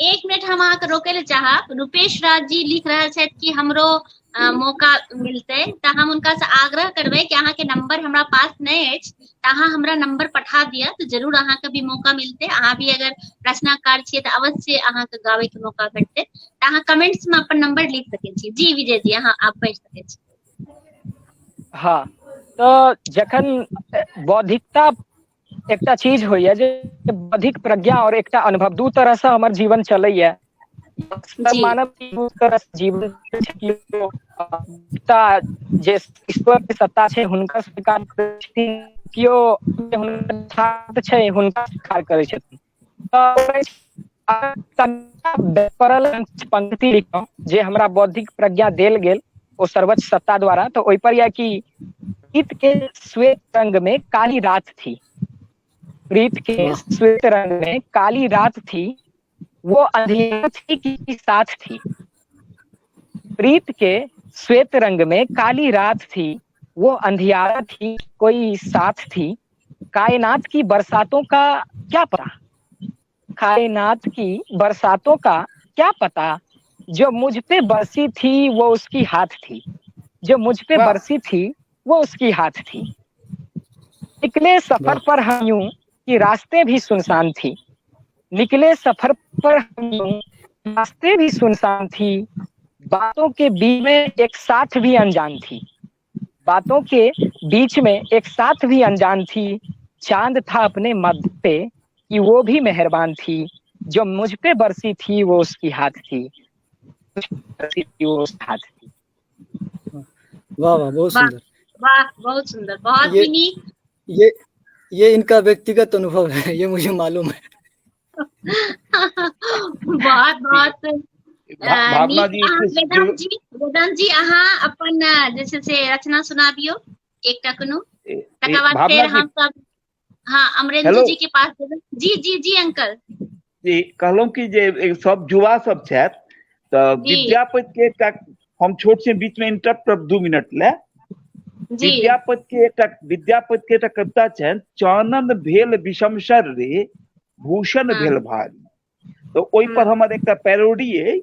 एक मिनट हम अहाँके रोके ले चाहब। रूपेश राज जी लिख रहल छथि कि हमरो मौका मिलते, तो हम उनका से आग्रह करबै कि अहाँ के नंबर हमरा पास नहीं अछि, तो अहाँ हमरा नंबर पठा दिया तो जरूर अहाँ के भी मौका मिलते। अहाँ भी अगर रचनाकार छियै तो अवश्य अहाँ के गावे के मौका भेटते। तो अहाँ कमेंट्स में अपन नंबर लिख सकै छी। जी विजय जी, अहाँ आप पढ़ि सकै छी। हाँ, तो जखन बौद्धिकता एकटा चीज होइए जे बौद्धिक प्रज्ञा और एकटा अनुभव दू तरह से हमर जीवन चलैए। मानव दू तरह से जीवन जे ईश्वर के सत्ता छै हुनका स्वीकार करै छथिन, केओ हुनका छै हुनका स्वीकार करै छथिन। पंक्ति लिखलहुँ जे हमरा बौद्धिक प्रज्ञा देल गेल ओ सर्वोच्च सत्ता द्वारा। तो ओहि पर यह कि प्रीत के श्वेत रंग में काली रात थी, प्रीत के श्वेत रंग में काली रात थी, वो अंधियारा थी कि साथ थी। प्रीत के श्वेत रंग में काली रात थी, वो अंधियारा थी कोई साथ थी। कायनात की बरसातों का क्या पता, कायनात की बरसातों का क्या पता, जो मुझ पे बरसी थी वो उसकी हाथ थी, जो मुझ पे बरसी थी वो उसकी हाथ थी। निकले सफर पर हम यूं कि रास्ते भी सुनसान थी, निकले सफर पर हम यूं रास्ते भी सुनसान थी। बातों के बीच में एक साथ भी अनजान थी, बातों के बीच में एक साथ भी अनजान थी। चांद था अपने मध्य पे कि वो भी मेहरबान थी, जो मुझ पे बरसी थी वो उसकी हाथ थी, वो उसकी हाथ थी। वाह वाह, बहुत सुंदर। वाह, बहुत सुंदर, बहुत ही नीक। ये इनका व्यक्तिगत अनुभव है, ये मुझे मालूम है। बहुत बहुत भावना जी, वेदांत जी अहाँ अपन जैसे से रचना सुनाबियो एकटा कोनो, तकर बाद फिर हम सब हाँ अमरेंद्र जी के पास। जी जी जी अंकल जी, कहलहुँ कि जे सब युवा सब छथि तऽ विद्यापति के एकटा हम छोट से बीच में इंटरप्ट करब 2 मिनट ले। विद्यापति के एकटा कविता छनि, चानन भेल विषमसर रे भूषण भेल भारी। तो ओहि पर हमर एकटा पैरोडी है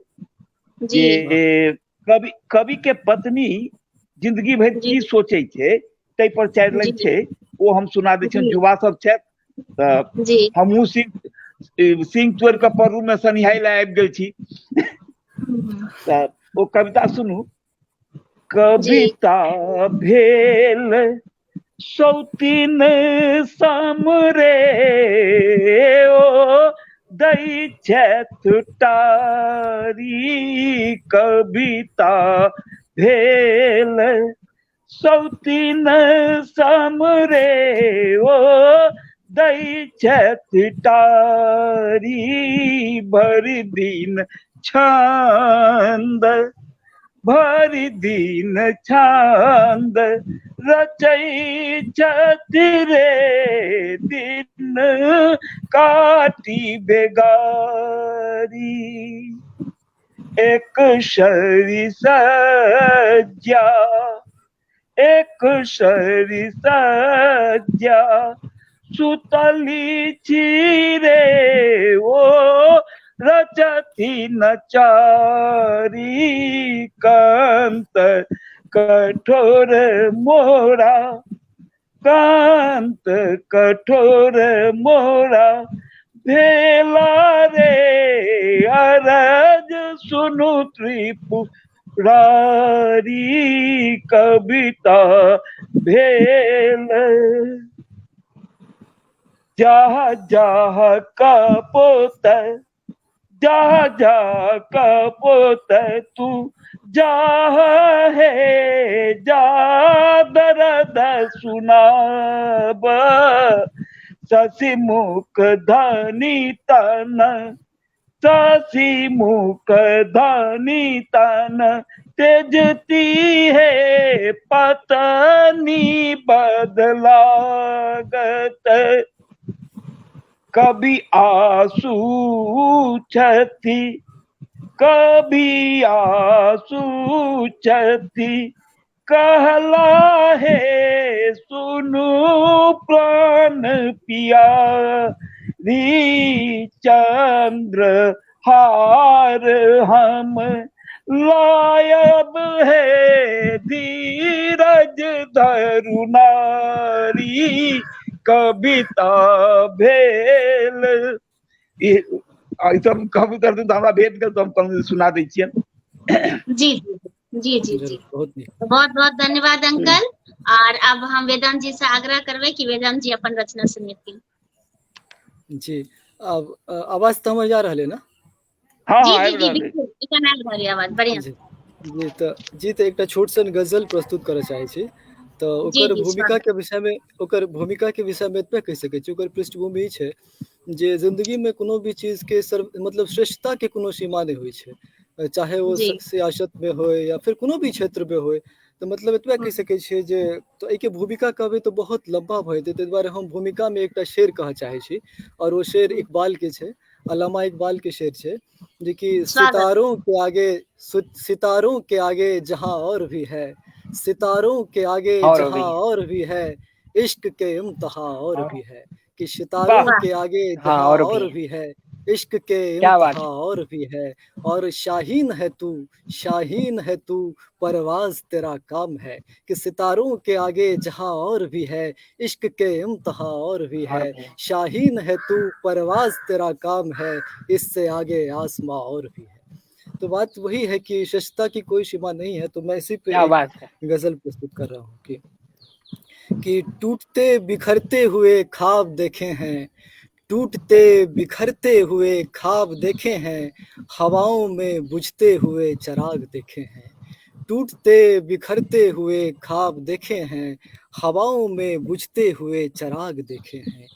जे कवि के पत्नी जिंदगी भर की सोचे छै ताहि पर 4 लाइन छै, वो हम सुना दै छियनि। युवा सब छथि तऽ हमहूँ सिंह तोड़ के परू में सनिहाय ला आबि गेल छी। तऽ ओ कविता सुनू। कविता भेल सौतीन समरे ओ दै छथि टारी, कविता भेल सौतीन समरे ओ दै छथि टारी, भरि दिन छंद भरि दिन छांद रचै छथि रे दिन काटी बेगारी। एक शरी सज्जा एक शरी सज्जा सुतली छिरे ओ रचती नचारी। कांत कठोर मोरा कांत कठोर मोरा भेला रे अरज सुनु त्रिपुरारी। कविता भेल जहा जहा कपोत जहा जहा कपोत तू जा है जा दर्द सुनाब। शशि मुख धनी तन शशि मुख धनी तन तेजती है पतनी बदलागत। कभी आंसू छथि कभी आंसू छथि कहला है सुनु प्राण पियारी। चंद्र हार हम लायब है धीरज धरु नारी। कविता भेल हम कब करते तो हमरा भेद कर तो हम सुना दै छियै। जी जी जी जी बहुत बहुत धन्यवाद अंकल। और अब हम वेदांत जी से आग्रह करबे कि वेदांत जी अपन रचना सुनेथिन। जी अब आवाज तो हमर जा रहले ना? हाँ जी हाँ जी जी बिल्कुल इकनाल भरी आवाज बढ़िया। जी तो एकटा छोट सन गजल प्रस्तुत करय चाहे छी। तो ओकर भूमिका के विषय में एतबे कह सकै छी। ओकर पृष्ठभूमि ई छै जे जिंदगी में कोनो भी चीज के मतलब श्रेष्ठता के कोनो सीमा नहीं होइ छै, चाहे वो सियासत में हो या फिर कोनो भी क्षेत्र में हो। तो मतलब एतबे कह सकै छियै जे तो एके भूमिका कहबै तो बहुत लंबा भ जेतै, ताहि दुआरे हम भूमिका में एकटा शेर कहऽ चाहे छी। और वो शेर इकबाल के छै, अल्लामा इकबाल के शेर छै जे कि सितारों के आगे जहां और भी है, सितारों के आगे जहां और भी है, इश्क के इम्तिहा और भी है। कि सितारों के आगे जहां और भी है, इश्क के इम्तिहा और भी है। और शाहीन है तू परवाज तेरा काम है। कि सितारों के आगे जहां और भी है, इश्क के इम्तिहा और भी है। शाहीन है तू परवाज तेरा काम है, इससे आगे आसमां और भी है। तो बात वही है कि श्रेष्ठता की कोई सीमा नहीं है। तो मैं इसी पे एक गजल प्रस्तुत कर रहा हूँ कि टूटते बिखरते हुए ख्वाब देखे हैं, टूटते बिखरते हुए ख्वाब देखे हैं, हवाओं में बुझते हुए चिराग देखे हैं। टूटते बिखरते हुए ख्वाब देखे हैं, हवाओं में बुझते हुए चिराग देखे हैं।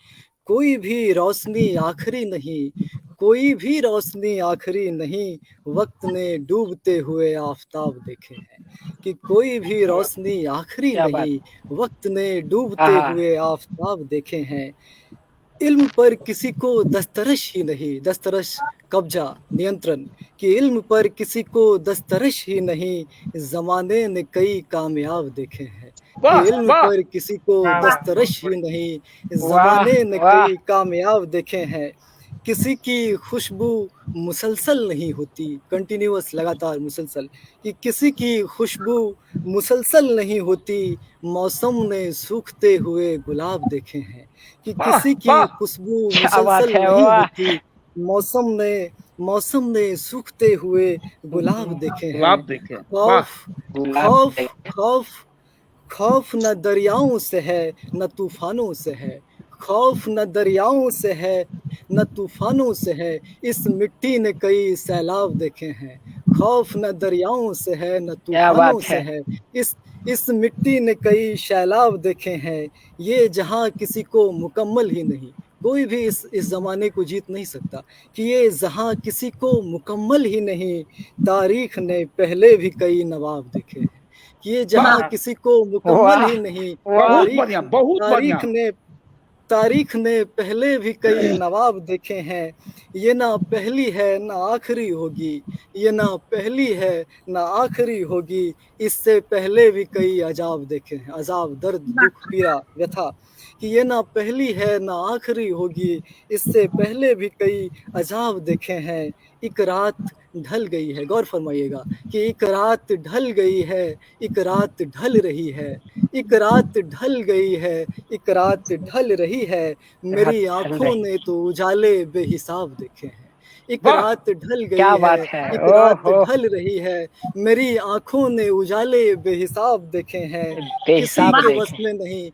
कोई भी रोशनी आखिरी नहीं, कोई भी रोशनी आखिरी नहीं, वक्त ने डूबते हुए आफताब देखे हैं। कि कोई भी रोशनी आखिरी नहीं, वक्त ने डूबते हुए आफताब देखे हैं। इल्म पर किसी को दस्तरश ही नहीं, दस्तरश कब्जा नियंत्रण। कि इल्म पर किसी को दस्तरश ही नहीं, जमाने ने कई कामयाब देखे हैं। कि इल्म पर किसी को दस्तरश ही नहीं, जमाने ने कई कामयाब देखे हैं। किसी की खुशबू मुसलसल नहीं होती, कंटिन्यूअस लगातार मुसलसल। कि किसी की खुशबू मुसलसल नहीं होती, मौसम ने सूखते हुए गुलाब देखे हैं। कि किसी की खुशबू मुसलसल नहीं होती, मौसम ने सूखते हुए गुलाब देखे हैं। खौफ न दरियाओं से है न तूफानों से है, खौफ न दरियाओं से है न तूफानों से है, इस मिट्टी ने कई सैलाब देखे हैं। खौफ न दरियाओं से है न तूफानों से है, इस मिट्टी ने कई सैलाब देखे हैं। ये जहां किसी को मुकम्मल ही नहीं, कोई भी इस जमाने को जीत नहीं सकता, कि ये जहां किसी को मुकम्मल ही नहीं, तारीख ने पहले भी कई नवाब देखे हैं। कि ये जहां वाह किसी को मुकम्मल ही नहीं, वाह बहुत बढ़िया, बहुत बढ़िया। तारीख ने पहले भी कई नवाब देखे हैं। ये ना पहली है ना आखिरी होगी, ये ना पहली है ना आखिरी होगी, इससे पहले भी कई अजाब देखे हैं। अजाब, दर्द, दुख, पीड़ा, व्यथा, कि ये ना पहली है ना आखिरी होगी, इससे पहले भी कई अजाब देखे हैं। एक रात ढल गई है, गौर फरमाइएगा, कि एक रात ढल गई है, एक रात ढल रही है, एक रात ढल गई है, एक रात ढल रही है, मेरी आंखों ने तो उजाले बेहिसाब देखे हैं। एक वाह रात ढल गई क्या है, बात है, एक रात ओहो ढल रही है, मेरी आंखों ने उजाले बेहिसाब देखे हैं। किसी बेहिसाब के देखे। वश में नहीं,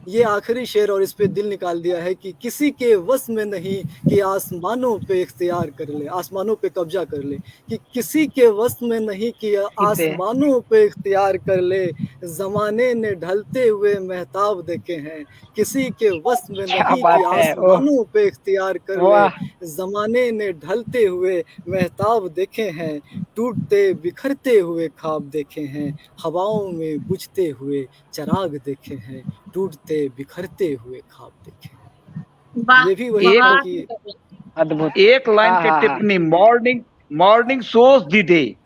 ये आखिरी शेर, और इस पे दिल निकाल दिया है कि किसी के वश में नहीं कि आसमानों पे इख्तियार कर ले, आसमानों पे कब्जा कर ले, कि किसी के वश में नहीं कि आसमानों पे इख्तियार कर ले, जमाने ने ढलते हुए महताब देखे हैं। किसी के वश में क्या नहीं बात कि है, ओह आसमानों पे इख्तियार कर ले, वाह जमाने ने ढलते हुए महताब देखे हैं। टूटते बिखरते हुए ख्वाब देखे हैं, हवाओं में बुझते हुए चिराग देखे हैं, टूटते बिखरते हुए ख्वाब देखे हैं। वाह ये भी वही है बहुत कि अद्भुत। एक लाइन के आहा, टिप्पणी, morning shows the day.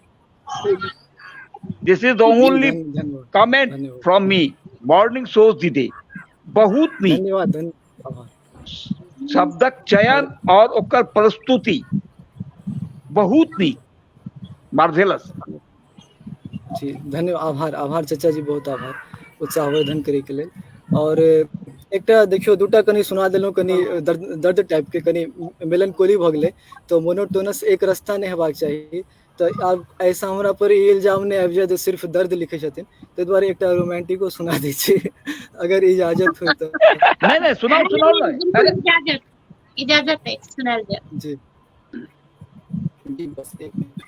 This is the only धन्यवाद comment धन्यवाद from me. Morning shows the day. बहुत नीक धन्यवाद धन्यवाद। शब्दक चयन और ओकर प्रस्तुति बहुत नीक, मार्वेलस। जी धन्यवाद, आभार आभार चाचा जी, बहुत आभार उत्साहवर्धन करे के लेल। और एकटा देखियो दूटा कनी सुना देलहुँ, कनी दर्द टाइप के, कनी मेलनकोली भ गेलै, तो मोनोटोनस एक रास्ता नहीं हेबाक चाही। तो आब ऐसा हमरा पर ई इल्जाम नहीं आबि जाए तो सिर्फ दर्द लिखे छथिन, ताहि दुआरे एकटा रोमांटिको सुना दै छी, अगर इजाजत हो तो। नहीं सुनाओ ना। इजाजत इजाजत है, सुनाल जाए। जी जी, बस एक मिनट।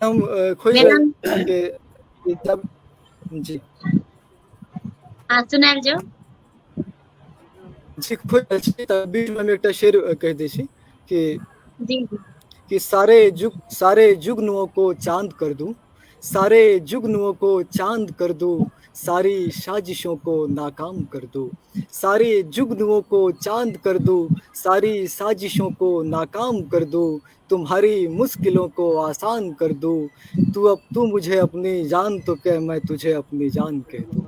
हम खोज के जब जी हाँ सुनाल जाओ। जी खोज तब बीच में हम एकटा शेर कह दै छी कि जी कि सारे जुगनुओं को चांद कर दूं, सारे जुगनुओं को चांद कर दूं, सारी साजिशों को नाकाम कर दूं, सारे जुगनुओं को चांद कर दूं, सारी साजिशों को नाकाम कर दूं, तुम्हारी मुश्किलों को आसान कर दूं। तू मुझे अपनी जान तो कह, मैं तुझे अपनी जान कह दूं,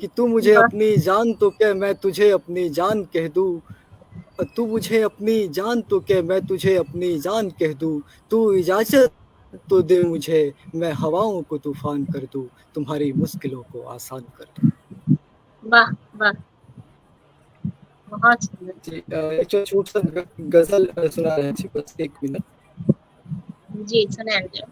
कि तू मुझे अपनी जान तो कह, मैं तुझे अपनी जान कह दूं, तू मुझे अपनी जान तो कह, मैं तुझे अपनी जान कह दूं, तू इजाजत तो दे मुझे, मैं हवाओं को तूफान कर दूं, तुम्हारी मुश्किलों को आसान कर दूं। वाह वाह, बहुत सुंदर। जी एक छोटा सा गजल सुना रहे थे, बस एक मिनट। जी सुनाल जाओ।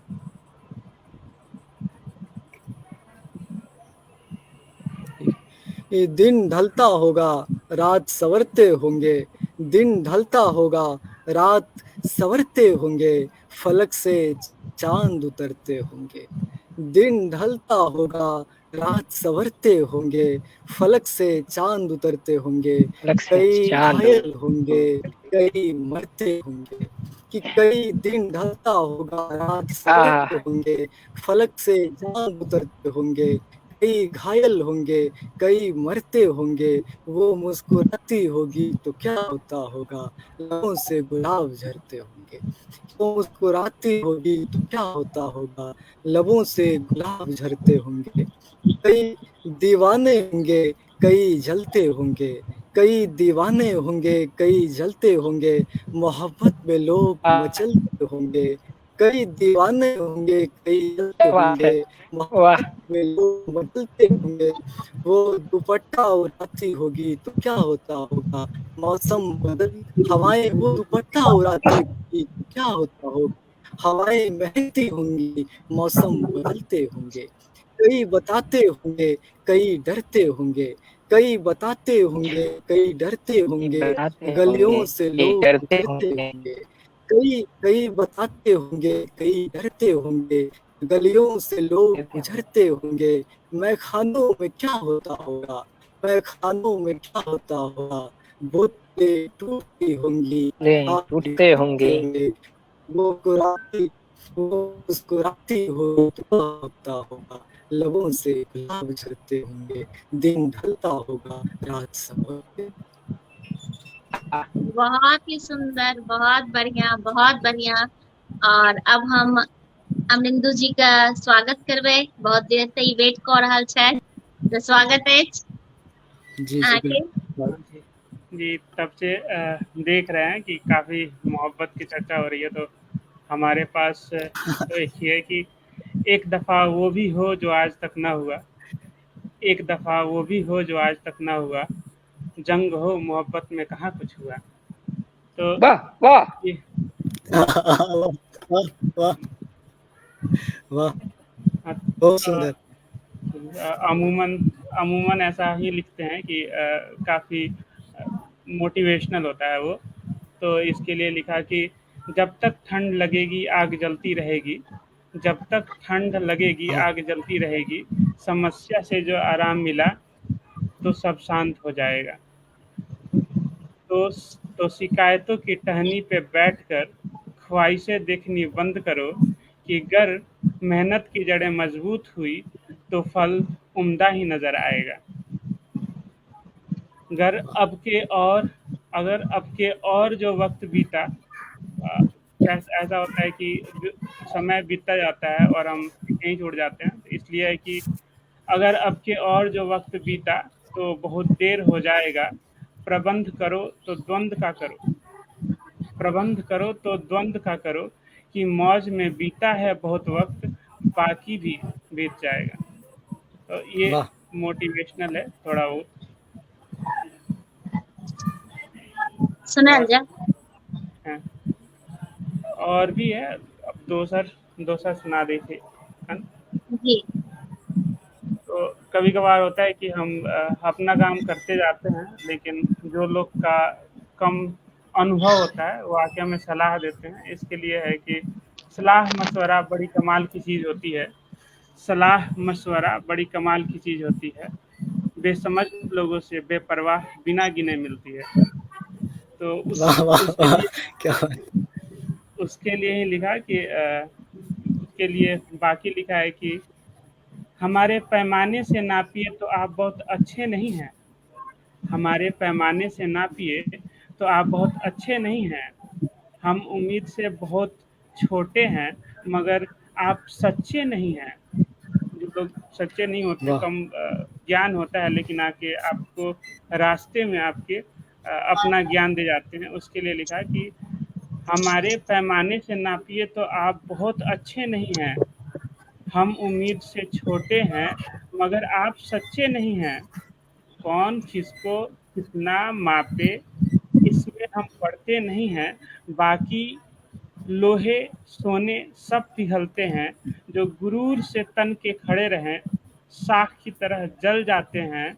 ये दिन ढलता होगा, रात संवरते होंगे, दिन ढलता होगा, रात संवरते होंगे, फलक से चांद उतरते होंगे। दिन ढलता होगा, रात संवरते होंगे, फलक से चांद उतरते होंगे, कई घायल होंगे, कई मरते होंगे, कि कई दिन ढलता होगा, रात संवरते होंगे, फलक से चांद उतरते होंगे, कई घायल होंगे, कई मरते होंगे, वो मुस्कुराती होगी तो क्या होता होगा, लबों से गुलाब झरते होंगे। वो मुस्कुराती होगी तो क्या होता होगा, लबों से गुलाब झरते होंगे। कई दीवाने होंगे, कई जलते होंगे, कई दीवाने होंगे, कई जलते होंगे, मोहब्बत में लोग मचलते होंगे। कई दीवाने होंगे, कई जलते होंगे, मोहब्बत में लोग मचलते होंगे। वो दुपट्टा उड़ाती होगी तो क्या होता होगा, मौसम बदल, हवाएं वो दुपट्टा उड़ाती होगी तो क्या होता होगा, हवाएं महकती होंगी, मौसम बदलते होंगे। कई बताते होंगे, कई डरते होंगे, कई बताते होंगे, कई डरते होंगे, गलियों से लोग गुजरते होंगे। कई बताते होंगे, कई डरते होंगे, गलियों से लोग गुजरते होंगे, मैं खानों में क्या होता होगा, मैं खानों में क्या होता होगा, बोतलें टूटती होंगी, आप टूटते होंगे, होंगे, वो मुस्कुराती हो तो होता होगा, लबों से गुलाब झड़ते होंगे, दिन ढलता होगा, रात सब बहुत ही सुंदर, बहुत बढ़िया। और अब हम अमनिंदु जी का स्वागत करबे, बहुत देर से ही वेट कर रहा है, तो स्वागत है जी आके। जी, तब से देख रहे हैं कि काफ़ी मोहब्बत की चर्चा हो रही है, तो हमारे पास तो एक ही है कि एक दफ़ा वो भी हो जो आज तक ना हुआ, एक दफ़ा वो भी हो जो आज तक ना हुआ, जंग हो मोहब्बत में कहाँ कुछ हुआ। तो वाह वाह ये वाह वाह वाह, बहुत सुंदर। अमूमन अमूमन ऐसा ही लिखते हैं कि काफ़ी मोटिवेशनल होता है वो। तो इसके लिए लिखा कि जब तक ठंड लगेगी आग जलती रहेगी, जब तक ठंड लगेगी हाँ आग जलती रहेगी, समस्या से जो आराम मिला तो सब शांत हो जाएगा। तो शिकायतों की टहनी पे बैठकर ख्वाहिशें देखनी बंद करो कि गर मेहनत की जड़ें मजबूत हुई तो फल उम्दा ही नज़र आएगा। गर अब के और अगर अब के और जो वक्त बीता, ऐसा होता है कि समय बीतता जाता है और हम यहीं छूट जाते हैं, तो इसलिए है कि अगर अब के और जो वक्त बीता तो बहुत देर हो जाएगा, प्रबंध करो तो द्वंद्व का करो, प्रबंध करो तो द्वंद्व का करो कि मौज में बीता है बहुत वक्त, बाकी भी बीत जाएगा। तो ये वाह मोटिवेशनल है थोड़ा बहुत। सुनल जा हाँ, और भी है, अब दोसर सुना देते है ना। जी। तो कभी कभार होता है कि हम अपना काम करते जाते हैं, लेकिन जो लोग का कम अनुभव होता है वो आके हमें सलाह देते हैं। इसके लिए है कि सलाह मशवरा बड़ी कमाल की चीज़ होती है, सलाह मशवरा बड़ी कमाल की चीज़ होती है, बेसमझ लोगों से बेपरवाह बिना गिने मिलती है। तो वाह वाह उसके वाह, लिए क्या बात। उसके लिए ही लिखा कि उसके लिए बाकी लिखा है कि हमारे पैमाने से नापिए तो आप बहुत अच्छे नहीं हैं, हमारे पैमाने से नापिए तो आप बहुत अच्छे नहीं हैं, हम उम्मीद से बहुत छोटे हैं मगर आप सच्चे नहीं हैं। जो लोग सच्चे नहीं होते, वाह कम ज्ञान होता है, लेकिन आके आपको रास्ते में आपके अपना ज्ञान दे जाते हैं। उसके लिए लिखा है कि हमारे पैमाने से नापिए तो आप बहुत अच्छे नहीं हैं, हम उम्मीद से छोटे हैं मगर आप सच्चे नहीं हैं। कौन किसको कितना मापे इसमें हम पढ़ते नहीं हैं, बाकी लोहे सोने सब पिघलते हैं, जो गुरूर से तन के खड़े रहें साख की तरह जल जाते हैं,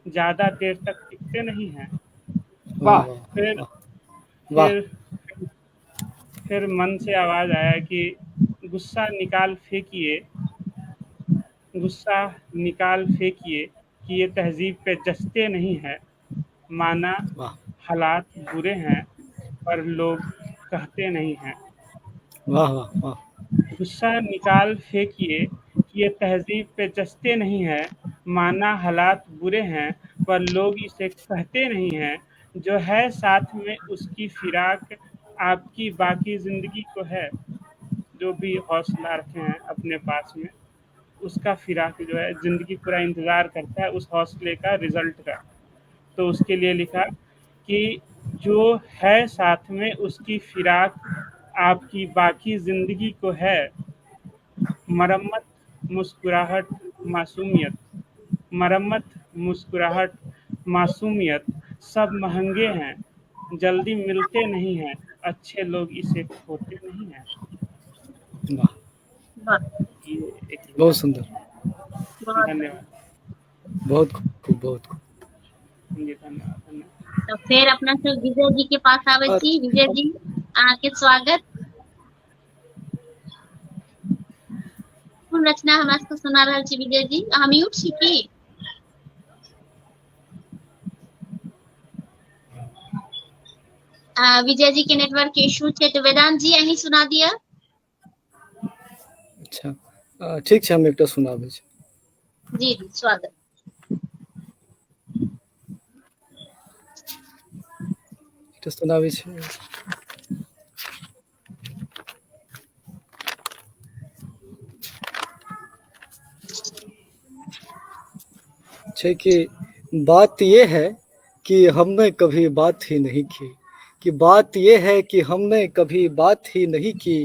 ज़्यादा देर तक टिकते नहीं हैं। वाह वाह फिर वाह वाह फिर फिर मन से आवाज़ आया कि गुस्सा निकाल फेंकिए, गुस्सा निकाल फेंकिए कि ये तहज़ीब पे जचते नहीं है, माना वाह हालात बुरे हैं पर लोग कहते नहीं हैं। वाह वाह वाह गुस्सा निकाल फेंकिए कि ये तहज़ीब पे जचते नहीं है, माना हालात बुरे हैं पर लोग इसे कहते नहीं हैं, जो है साथ में उसकी फिराक आपकी बाकी ज़िंदगी को है। जो भी हौसला रखे हैं अपने पास में, उसका फिराक जो है ज़िंदगी पूरा इंतज़ार करता है उस हौसले का रिज़ल्ट का। तो उसके लिए लिखा कि जो है साथ में उसकी फिराक आपकी बाकी ज़िंदगी को है, मरम्मत मुस्कुराहट मासूमियत, मरम्मत मुस्कुराहट मासूमियत सब महंगे हैं, जल्दी मिलते नहीं हैं, अच्छे लोग इसे खोते नहीं हैं। वाह, वाह, ये एक लिखा। बहुत सुंदर, बहुत बढ़िया। धन्यवाद। बहुत खूब, बहुत खूब। जी धन्यवाद धन्यवाद। तो फिर अपना से विजय जी के पास आवे छी। विजय जी, अहाँ के स्वागत। पूर्ण रचना हमरा सबके सुना रहल छी विजय जी, अहाँ म्यूट छी की? विजय जी के नेटवर्क के इशू छै, तो वेदांत जी अहीं सुना दिया। अच्छा ठीक छै, हम एकटा सुनाबै छी। जी जी स्वागत। एकटा सुनाबै छी। छै कि बात ये है कि हमने कभी बात ही नहीं की, कि बात ये है कि हमने कभी बात ही नहीं की,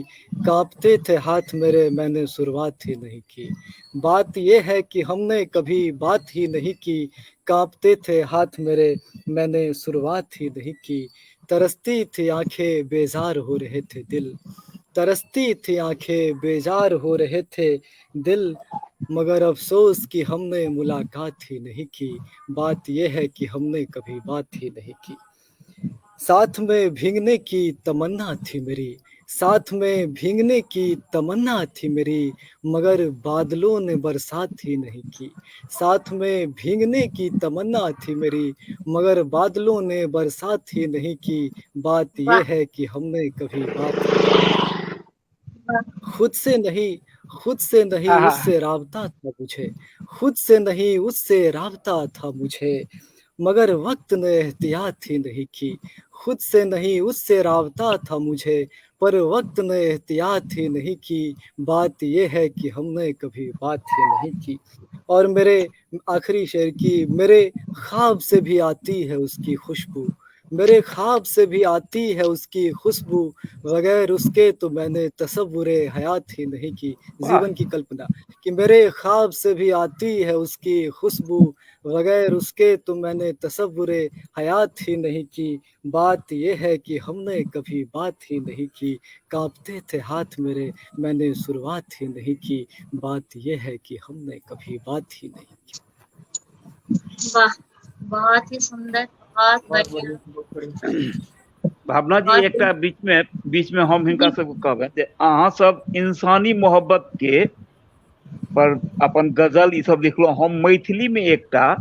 कांपते थे हाथ मेरे मैंने शुरुआत ही नहीं की। बात ये है कि हमने कभी बात ही नहीं की, कांपते थे हाथ मेरे मैंने शुरुआत ही नहीं की। तरसती थी आंखें बेजार हो रहे थे दिल, तरसती थी आंखें बेजार हो रहे थे दिल, मगर अफसोस कि हमने मुलाकात ही नहीं की। बात यह है कि हमने कभी बात ही नहीं की। साथ में भीगने की तमन्ना थी मेरी, साथ में भीगने की तमन्ना थी मेरी, मगर बादलों ने बरसात ही नहीं की। साथ में भीगने की तमन्ना थी मेरी, मगर बादलों ने बरसात ही नहीं की। बात वाह यह है कि हमने कभी बात ही नहीं की। खुद से नहीं, खुद से नहीं आहा, उससे राबता था मुझे, खुद से नहीं उससे राबता था मुझे, मगर वक्त ने एहतियात ही नहीं की। खुद से नहीं उससे राबता था मुझे, पर वक्त ने एहतियात ही नहीं की। बात यह है कि हमने कभी बात ही नहीं की। और मेरे आखिरी शेर की, मेरे ख्वाब से भी आती है उसकी खुशबू, मेरे ख्वाब से भी आती है उसकी खुशबू, बगैर उसके तो मैंने तसव्वुरे हयात ही नहीं की। वाह जीवन की कल्पना कि मेरे ख्वाब से भी आती है उसकी खुशबू, बगैर उसके तो मैंने तसव्वुरे हयात ही नहीं की। बात यह है कि हमने कभी बात ही नहीं की, कांपते थे हाथ मेरे मैंने शुरुआत ही नहीं की। बात यह है कि हमने कभी बात ही नहीं की। वाह, बहुत ही सुंदर, बहुत बढ़िया, भावना जी बहुत एकटा बीच में हम हिनका जी सबके कहबै जे अहाँ सब इंसानी मोहब्बत के पर अपन गजल ई सब लिखलो, हम मैथिली में एकटा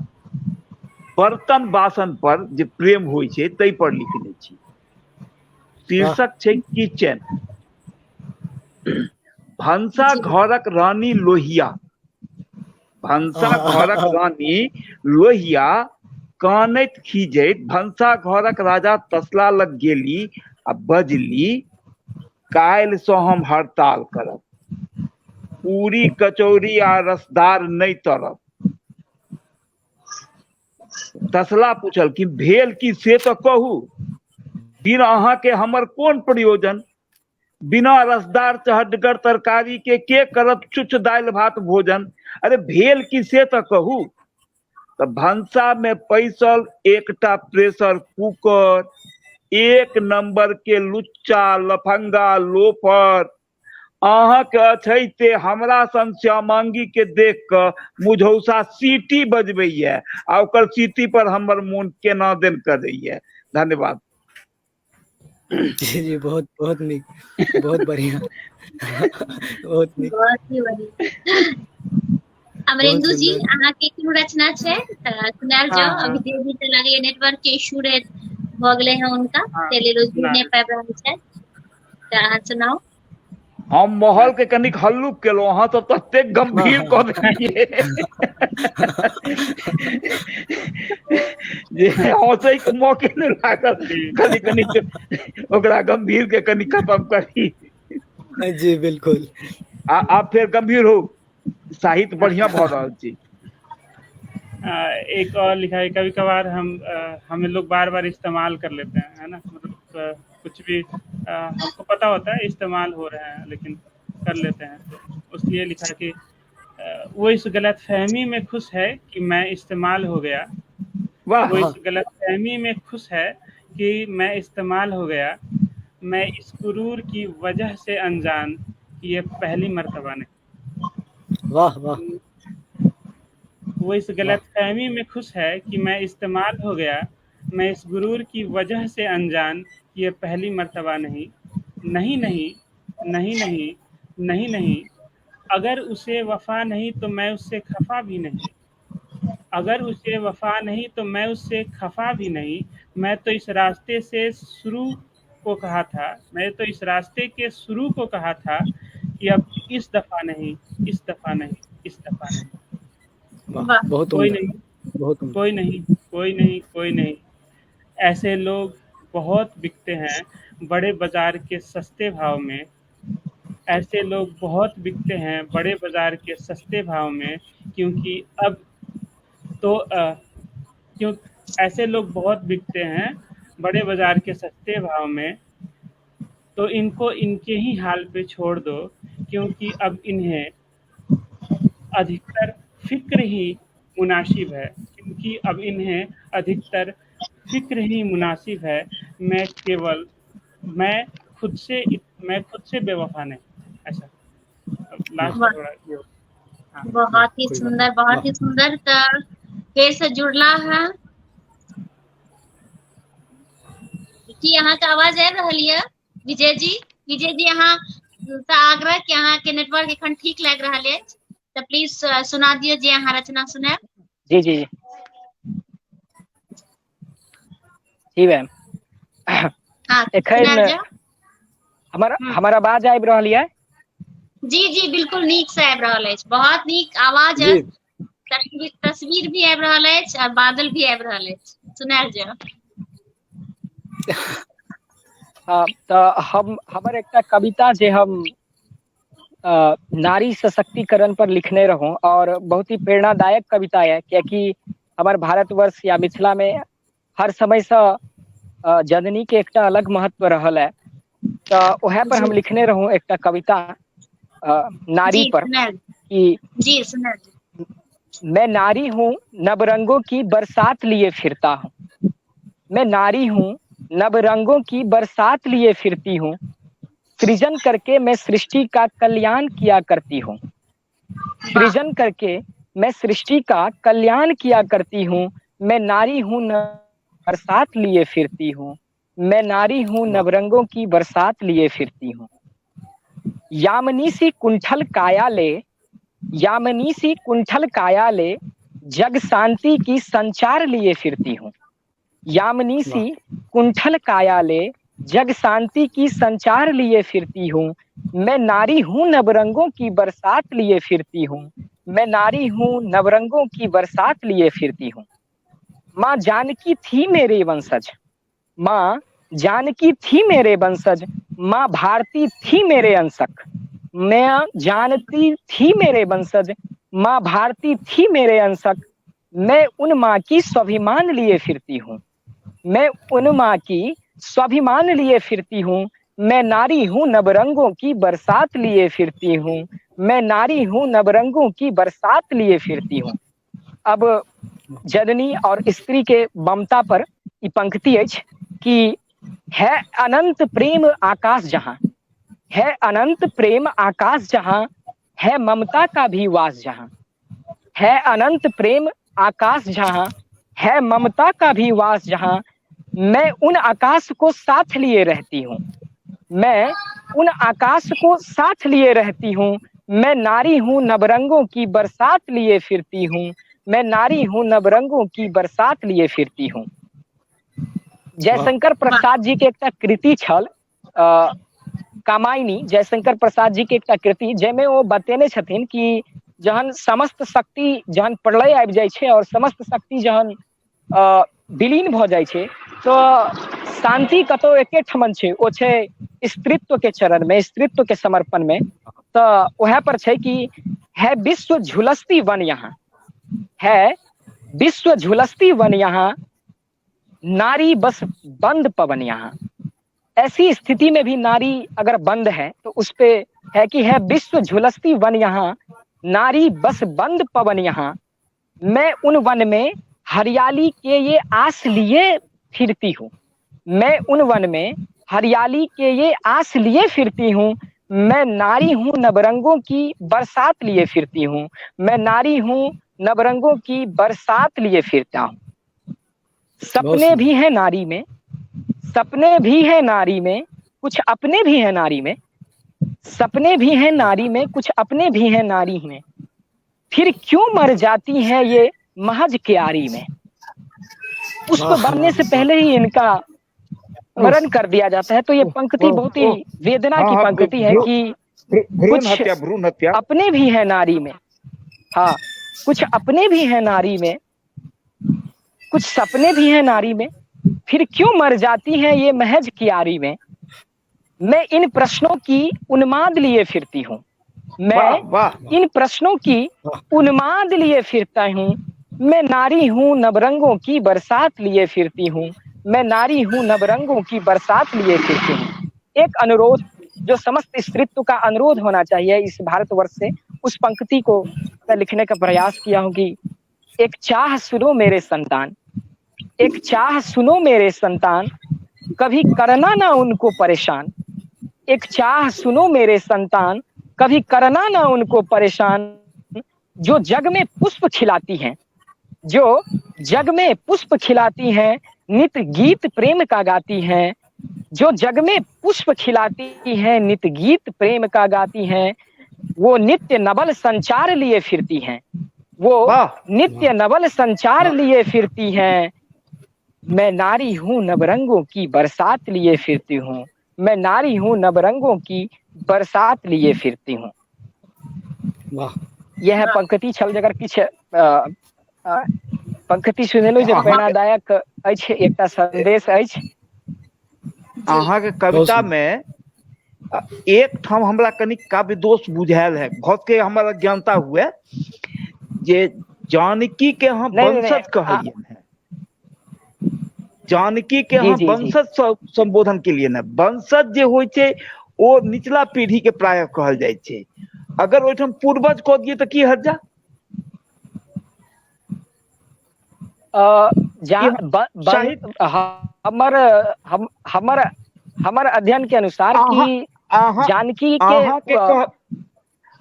बर्तन बासन पर जे प्रेम होइ छै तै पर लिखने छी। वाह शीर्षक छै किचन। भनसा जी घरक रानी लोहिया, भनसा घरक रानी लोहिया, कानैत खीजैत भनसा घरक राजा तसला लग गेली आ बजली, काल्हि सँ हम हड़ताल करब, पूरी कचौड़ी आ रसदार नहीं तरब। तसला पूछल कि भेल की से तो कहू, बिन अहाँ के हमर कोन प्रयोजन, बिना रसदार चहटगर तरकारी के करत चुच दालि भात भोजन। अरे भेल की से तो कहू। तो भनसा में पैसल एकटा प्रेशर कुकर, एक नंबर के लुच्चा लफंगा लोफर, अहाँ के अछैते हमरा सन श्यामांगी के देख क मुझौसा सीटी बजबैया आ ओकर सीटी पर हमर मोन केना दिन करैया। धन्यवाद। जी जी, बहुत बहुत नीक, बहुत बढ़िया। बहुत नीक, बहुत ही बढ़िया। बहुत अमरेंदु जी, सुंदर। अहाँ के कोनो रचना छै सुनाल हाँ जाओ। हाँ अभी देवी के लगे नेटवर्क के इशू रहे भ गेले हैं उनका, हाँ ते लेल जुड़ सुना नहीं देते। पाबि रहल छै, त अहाँ सुनाओ। हम माहौल के कनिक हल्लुक केलहुं, अहाँ सब तते हाँ गंभीर हाँ कऽ देलियै जे हंसै के मौके नहीं लागल। जी कनी कनी ओकरा गंभीर के कनी खत्म करी। जी बिल्कुल। आप फिर गंभीर हो, साहित्य बढ़िया भऽ रहल छी। एक और लिखा है, कभी कभार हम लोग बार बार इस्तेमाल कर लेते हैं, है ना, मतलब कुछ भी हमको पता होता है इस्तेमाल हो रहे हैं लेकिन कर लेते हैं, तो उसलिए लिखा है कि वो इस गलतफहमी में खुश है कि मैं इस्तेमाल हो गया, वाह वो वाह इस गलतफहमी में खुश है कि मैं इस्तेमाल हो गया, मैं इस गुरूर की वजह से अनजान कि ये पहली मर्तबा वाह वाह नहीं। वो इस वाह गलतफहमी में खुश है कि मैं इस्तेमाल हो गया, मैं इस गुरूर की वजह से अनजान कि ये पहली मर्तबा नहीं। नहीं नहीं नहीं नहीं नहीं नहीं, अगर उसे वफा नहीं तो मैं उससे खफा भी नहीं, अगर उसे वफा नहीं तो मैं उससे खफा भी नहीं। मैं तो इस रास्ते से शुरू को कहा था, मैं तो इस रास्ते के शुरू को कहा था कि अब इस दफ़ा नहीं, इस दफ़ा नहीं, इस दफ़ा नहीं। वाह, वाह बहुत कोई उम्दा, नहीं, बहुत उम्दा। कोई नहीं, कोई नहीं, कोई नहीं। ऐसे लोग बहुत बिकते हैं बड़े बाज़ार के सस्ते भाव में, ऐसे लोग बहुत बिकते हैं बड़े बाज़ार के सस्ते भाव में, क्योंकि अब तो क्यों ऐसे लोग बहुत बिकते हैं बड़े बाज़ार के सस्ते भाव में, तो इनको इनके ही हाल पे छोड़ दो, क्योंकि अब इन्हें अधिकतर फ़िक्र ही मुनासिब है, क्योंकि अब इन्हें अधिकतर फ़िक्र ही मुनासिब है। मैं मैं खुद से बेवफ़ा नहीं। ऐसा अब लास्ट का वाह, थोड़ा ये हो। हाँ। बहुत ही कोई बात सुंदर, नहीं। बहुत वाह, ही सुंदर। त फेर से जुड़ला है कि यहाँ का आवाज आबि रहल ये विजय जी? विजय जी यहाँ से आग्रह कि यहाँ के नेटवर्क एखन ठीक लग रहा है, तो प्लीज सुना दियो जे यहाँ रचना सुने। जी जी जी जी मैम। हाँ एखन सुनायल जाओ। हमर आवाज आबि रहल यऽ? जी जी बिल्कुल नीक से आबि रहल अछि, बहुत नीक आवाज है। जी तस्वीर भी आबि रहल अछि और बादल भी आबि रहल अछि, सुनायल जाओ। तऽ हमर एकटा कविता जे हम नारी सशक्तिकरण पर लिखने रहूं, और बहुत ही प्रेरणादायक कविता है, कियाकि हमार भारतवर्ष या मिथिला में हर समय से जननी के एकटा अलग महत्व रहल है। तो वह पर हम जी लिखने रहूं एकटा कविता नारी जी पर सुनायल कि जी सुनायल। मैं नारी हूँ नवरंगों की बरसात लिए फिरता हूँ, मैं नारी हूँ नवरंगों की बरसात लिए फिरती हूँ, सृजन करके मैं सृष्टि का कल्याण किया करती हूँ, सृजन करके मैं सृष्टि का कल्याण किया करती हूँ। मैं नारी हूँ बरसात लिए फिरती हूँ, मैं नारी हूँ वाह, नवरंगों की बरसात लिए फिरती हूँ। यामिनी सी कुंठल काया ले, यामिनी सी कुंठल काया ले, जग शांति की संचार लिए फिरती हूँ। यामिनी वाह, सी कुंठल काया ले, जग शांति की संचार लिए फिरती हूँ। मैं नारी हूँ नवरंगों की बरसात लिए फिरती हूँ, मैं नारी हूँ नवरंगों की बरसात लिए फिरती हूँ। माँ जानकी थी मेरे वंशज, माँ जानकी थी मेरे वंशज, माँ भारती थी मेरे अंशक, मैं जानती थी मेरे वंशज, माँ भारती थी मेरे अंशक। मैं उन माँ की स्वाभिमान लिए फिरती हूँ, मैं उन माँ की स्वाभिमान लिए फिरती हूँ। मैं नारी हूँ नवरंगों की बरसात लिए फिरती हूँ, मैं नारी हूँ नवरंगों की बरसात लिए फिरती हूँ। अब जननी और स्त्री के ममता पर ई पंक्ति अछि कि है अनंत प्रेम आकाश जहाँ, है अनंत प्रेम आकाश जहाँ, है ममता का भी वास जहाँ, है अनंत प्रेम आकाश जहाँ, है ममता का भी वास जहाँ। मैं उन आकाश को साथ लिए रहती हूँ, मैं उन आकाश को साथ लिए रहती हूँ। मैं नारी हूँ नवरंगों की बरसात लिए फिरती हूँ, मैं नारी हूँ नवरंगों की बरसात लिए फिरती हूँ। वाह, जयशंकर प्रसाद जी के एकटा कृति छल कामायनी, जयशंकर प्रसाद जी के एकटा कृति, जाहिमे ओ बतेने छथिन कि जहन समस्त शक्ति, जहन प्रलय आबि जाइ छै और समस्त शक्ति जहन विलीन भ जाइ छै, तो शांति कतौ एके ठमन छै, ओ छै स्त्रीत्व के चरण में, स्त्रीत्व के समर्पण में। तो वह पर छै कि है विश्व झुलसती वन यहाँ, है विश्व झुलसती वन यहाँ, नारी बस बंद पवन यहाँ। ऐसी स्थिति में भी नारी अगर बंद है तो उस पे है कि है विश्व झुलसती वन यहाँ, नारी बस बंद पवन यहाँ। मैं उन वन में हरियाली के ये आस लिए फिरती हूँ, मैं उन वन में हरियाली के ये आस लिए फिरती हूँ। मैं नारी हूँ नवरंगों की बरसात लिए फिरती हूँ, मैं नारी हूँ नवरंगों की बरसात लिए फिरता हूँ। बहुत सपने सुंदर। भी हैं नारी में, सपने भी हैं नारी में, कुछ अपने भी हैं नारी में, सपने भी हैं नारी में, कुछ अपने भी हैं नारी में, फिर क्यों मर जाती हैं ये महज क्यारी में। पुष्प बनने से पहले ही इनका मरण कर दिया जाता है। तो ये पंक्ति बहुत ही वेदना की पंक्ति है कि भ्रूण हत्या अपने भी हैं नारी में, हाँ कुछ अपने भी हैं नारी में, कुछ सपने भी हैं नारी में, फिर क्यों मर जाती हैं ये महज क्यारी में। मैं इन प्रश्नों की उन्माद लिए फिरती हूँ, मैं इन प्रश्नों की उन्माद लिए फिरता हूँ। मैं नारी हूँ नवरंगों की बरसात लिए फिरती हूँ, मैं नारी हूँ नवरंगों की बरसात लिए फिरती हूँ। एक अनुरोध जो समस्त स्त्रीत्व का अनुरोध होना चाहिए इस भारतवर्ष से, उस पंक्ति को मैं लिखने का प्रयास किया हूँ कि एक चाह सुनो मेरे संतान, एक चाह सुनो मेरे संतान, कभी करना ना उनको परेशान। एक चाह सुनो मेरे संतान, कभी करना ना उनको परेशान। जो जग में पुष्प खिलाती हैं, जो जग में पुष्प खिलाती हैं, नित गीत प्रेम का गाती हैं। जो जग में पुष्प खिलाती हैं, नित गीत प्रेम का गाती हैं, वो नित्य नवल संचार लिए फिरती हैं, वो नित्य नवल संचार लिए फिरती हैं। मैं नारी हूँ नवरंगों की बरसात लिए फिरती हूँ, मैं नारी हूँ नवरंगों की बरसात लिए फिरती हूँ। यह पंक्ति छल जगर किछु पंक्ति सुनेलहुँ जे प्रेरणादायक अछि, एकटा संदेश अछि। अहाँ के कविता में एक ठाम हमरा कनि काव्य दोष बुझायल है, बहुत के हमारा ज्ञानता हुए जे जानकी के हम वंशज कहिए हैं, जानकी के हम वंशज संबोधन के लिए ना, वंशज जे होय छै ओ निचला पीढ़ी के प्राय कहल जाय छै। अगर ओइठाम पूर्वज कह दिए तो की हर्जा? हमर अध्ययन के अनुसार कि जानकी के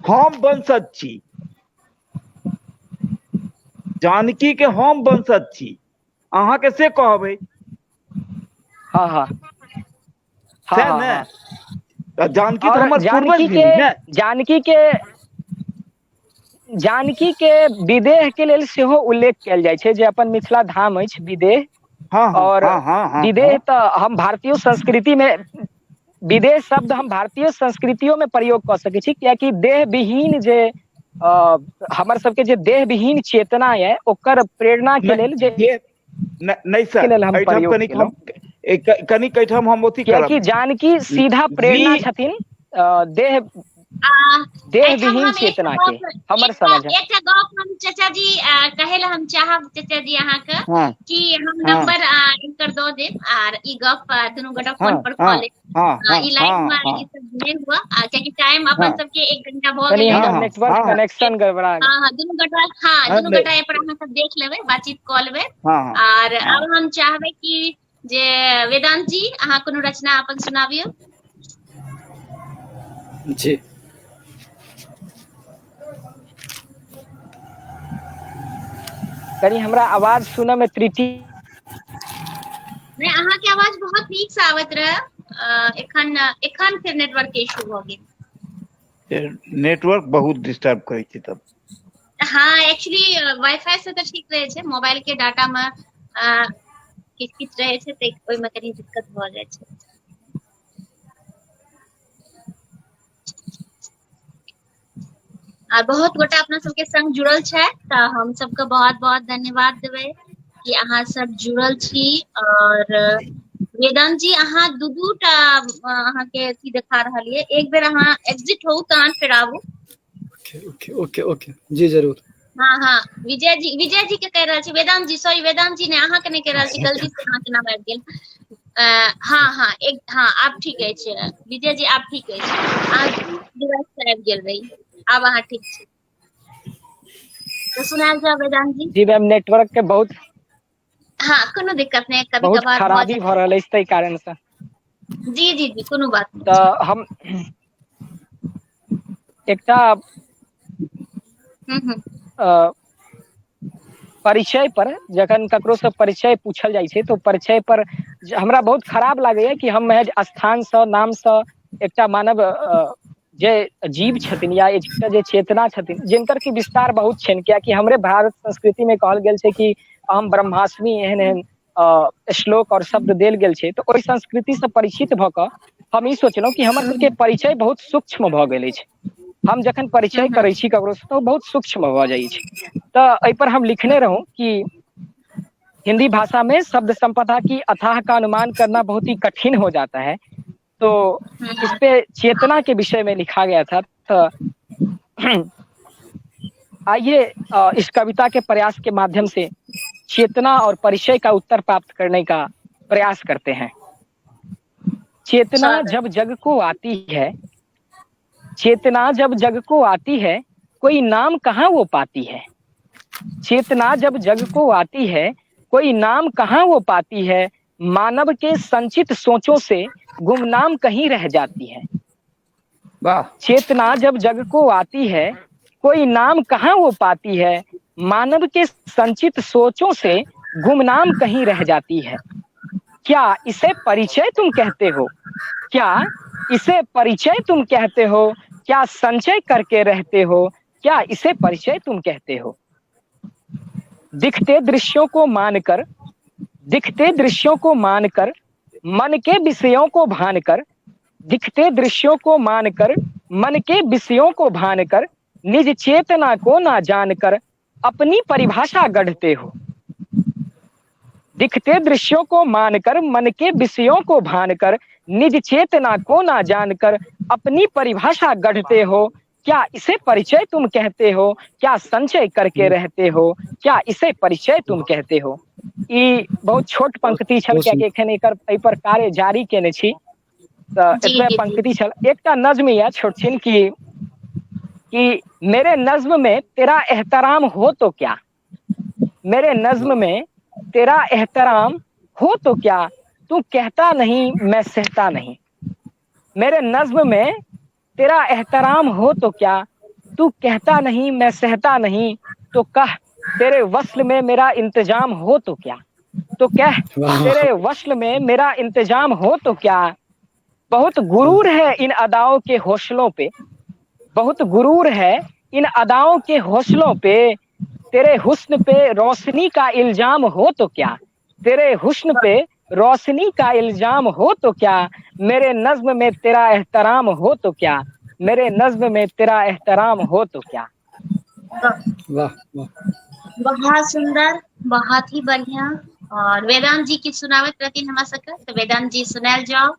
हम वंशज छी, जानकी के हम वंशज छी, अहाँ के से कहबै? हाँ हाँ जानकी तो हमर पूर्वज भी है। जानकी के विदेह के लेल सेहो उल्लेख कयल जाइ छै जे अपन मिथिला धाम अछि विदेह। और विदेह तो हम भारतीय संस्कृति में, विदेह शब्द हम भारतीय संस्कृतियों में प्रयोग कर सकै छी, कियाकि देह विहीन जे हमर सबके जे देह विहीन चेतना है ओकर प्रेरणा के लेल जे नहीं सर, कनी कहिठाम हम ओथी करब कि जानकी सीधा प्रेरणा छथिन देह विहीन चेतना के। हमर समझ एकटा गप हम चाचा जी कहेला हम चाहब चाचा जी अहाँ के कि हम नंबर इनकर दो देब और ई गप दुनू गोटा फोन पर कॉल ले। ई लाइन में ई सब नहीं हुआ क्योंकि टाइम अपन सबके 1 घंटा भ गेलै, नेटवर्क कनेक्शन गड़बड़ा। हां दुनू गोटा ए पर अहाँ सब देख लेबै, बातचीत कऽ लेबै। और अब हम चाहबै कि जे वेदांत जी अहाँ कोनो रचना अपन सुनाबियौ। जी कनी हमरा आवाज सुनय में त्रुटि नहीं, अहाँ के आवाज बहुत नीक से आवत रहे, एखन फिर नेटवर्क के इशू भ गेल। नेटवर्क बहुत डिस्टर्ब करे छै तब। हाँ एक्चुअली वाईफाई से तो ठीक रहे छै, मोबाइल के डाटा में किछ रहे छै त ओइ में कनी दिक्कत भ जाय छै। और बहुत गोटा अपना सबके संग जुड़ल छै त हम सबके बहुत बहुत धन्यवाद देबै कि अहाँ सब जुड़ल छी। और वेदांत जी अहाँ दूटा अहाँ के अथी देखा रहल ये, एक बेर अहाँ एग्जिट होउ तहन फिर आबू। ओके ओके ओके जी जरूर। हाँ विजय जी के कह रहल छी, वेदांत जी सॉरी वेदांत जी ने अहाँ के नहीं कह रहल छी, गलती से अहाँ के नाम आबि गेल। हाँ आप ठीक अछि विजय जी, आप ठीक अछि, अहाँ डिवाइस से आबि गेल रही, अब अहाँ ठीक छी तो सुनाल जाओ वेदांत जी। जी मैम नेटवर्क के बहुत हाँ कोनो दिक्कत नहीं, कभी बहुत कभार खराबी भ रहल अछि तै कारण से। जी कोनो बात नहीं। तो हम एकटा परिचय पर जखन ककरो से परिचय पूछल जाइ छै तो परिचय पर हमरा बहुत खराब लागैया कि हम महज स्थान से नाम से एकटा मानव जे जीव छथिन या एकर जे चेतना छथिन जिनकर की विस्तार बहुत छनि, कियाकि हमरे भारत संस्कृति में कहल गेल छै कि हम ब्रह्मास्मि एहन एहन श्लोक और शब्द देल गेल छै। तो ओहि संस्कृति से परिचित भऽ कऽ हम ई सोचलहुँ कि हमर सबके परिचय बहुत सूक्ष्म भऽ गेल अछि। हम जखन परिचय करै छी ककरो से तो बहुत सूक्ष्म भऽ जाइ छै। तो एहि पर हम लिखने रहूं कि हिंदी भाषा में शब्द संपदा की अथाह का अनुमान करना बहुत ही कठिन हो जाता है। तो इस पे चेतना के विषय में लिखा गया था। तो आइए इस कविता के प्रयास के माध्यम से चेतना और परिचय का उत्तर प्राप्त करने का प्रयास करते हैं। चेतना जब जग को आती है, चेतना जब जग को आती है, कोई नाम कहाँ वो पाती है। चेतना जब जग को आती है, कोई नाम कहाँ वो पाती है। मानव के संचित सोचों से गुमनाम कहीं रह जाती है। वाह। चेतना जब जग को आती है, कोई नाम कहाँ वो पाती है। मानव के संचित सोचों से गुमनाम कहीं रह जाती है। क्या इसे परिचय तुम कहते हो, क्या इसे परिचय तुम कहते हो। क्या संचय करके रहते हो, क्या इसे परिचय तुम कहते हो। दिखते दृश्यों को मानकर, दिखते दृश्यों को मानकर, मन के विषयों को भानकर, दिखते दृश्यों को मानकर, मन के विषयों को भानकर, निज चेतना को ना जानकर अपनी परिभाषा गढ़ते हो। दिखते दृश्यों को मानकर, मन के विषयों को भानकर, निज चेतना को ना जानकर अपनी परिभाषा गढ़ते हो। क्या इसे परिचय तुम कहते हो, क्या संचय करके रहते हो, क्या इसे परिचय तुम कहते हो। ई बहुत छोट पंक्ति छल, कियाकि एखन एकर पर कार्य जारी केने छी। तो एतबे पंक्ति छल। एकटा नज्म यऽ छोट छिन कि मेरे नज्म में तेरा एहतराम हो तो क्या, मेरे नज्म में तेरा एहतराम हो तो क्या, तू कहता नहीं मैं सहता नहीं। मेरे नज्म में तेरा एहतराम हो तो क्या, तू कहता नहीं मैं सहता नहीं। तो कह तेरे वस्ल में मेरा इंतजाम हो तो क्या, तो कह तेरे वस्ल में मेरा इंतजाम हो तो क्या। बहुत गुरूर है इन अदाओं के हौसलों पे, बहुत गुरूर है इन अदाओं के हौसलों पे। तेरे हुस्न पे रोशनी का इल्जाम हो तो क्या, तेरे हुस्न पे रोशनी का इल्जाम हो तो क्या। मेरे नज्म में तेरा एहतराम हो तो क्या, मेरे नज्म में तेरा एहतराम हो तो क्या। वाह वाह, बहुत सुंदर, बहुत ही बढ़िया। और वेदांत जी की सुनावत प्रति हमरा सबके, तो वेदांत जी सुनाल जाओ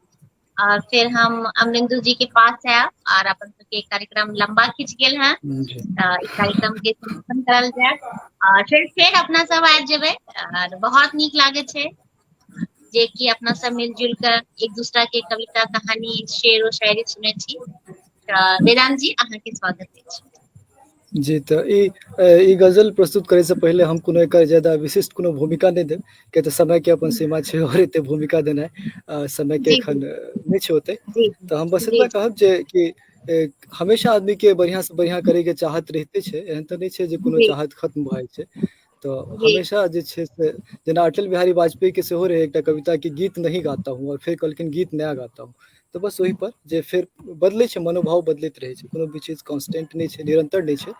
और फिर हम अमरिंदु जी के पास आया और अपन सबके कार्यक्रम लंबा खिंच गेल है। इस कार्यक्रम के समापन करल जाए और फिर अपना सब आबि जेबै। और बहुत नीक लागे छै जे कि अपना सब मिलजुल कर एक दूसरा के कविता कहानी शेर और शायरी सुने छी। वेदांत जी अहाँ के स्वागत अछि। जी, तो ई गजल प्रस्तुत करे से पहले हम कोनो एकर ज्यादा विशिष्ट कोनो भूमिका नहीं देब, किया तो समय के अपन सीमा छै और एते भूमिका देना समय के एखन नहीं छै होते। तो हम बस इतना कहब जे कि हमेशा आदमी के बढ़िया से बढ़िया करे के चाहत रहते छै, एहन तो नहीं छै जे कोनो चाहत खत्म भए छै। तो हमेशा जे छै से जेना अटल बिहारी वाजपेयी के सेहो रहे एकटा कविता कि गीत नहीं गाता हूँ और फिर कहलखिन गीत नया गाता हूँ। तो बस वही पर जे फिर बदले छै, मनोभाव बदलैत रहे छै, कोनो भी चीज कांस्टेंट नहीं छै, निरंतर नहीं छै।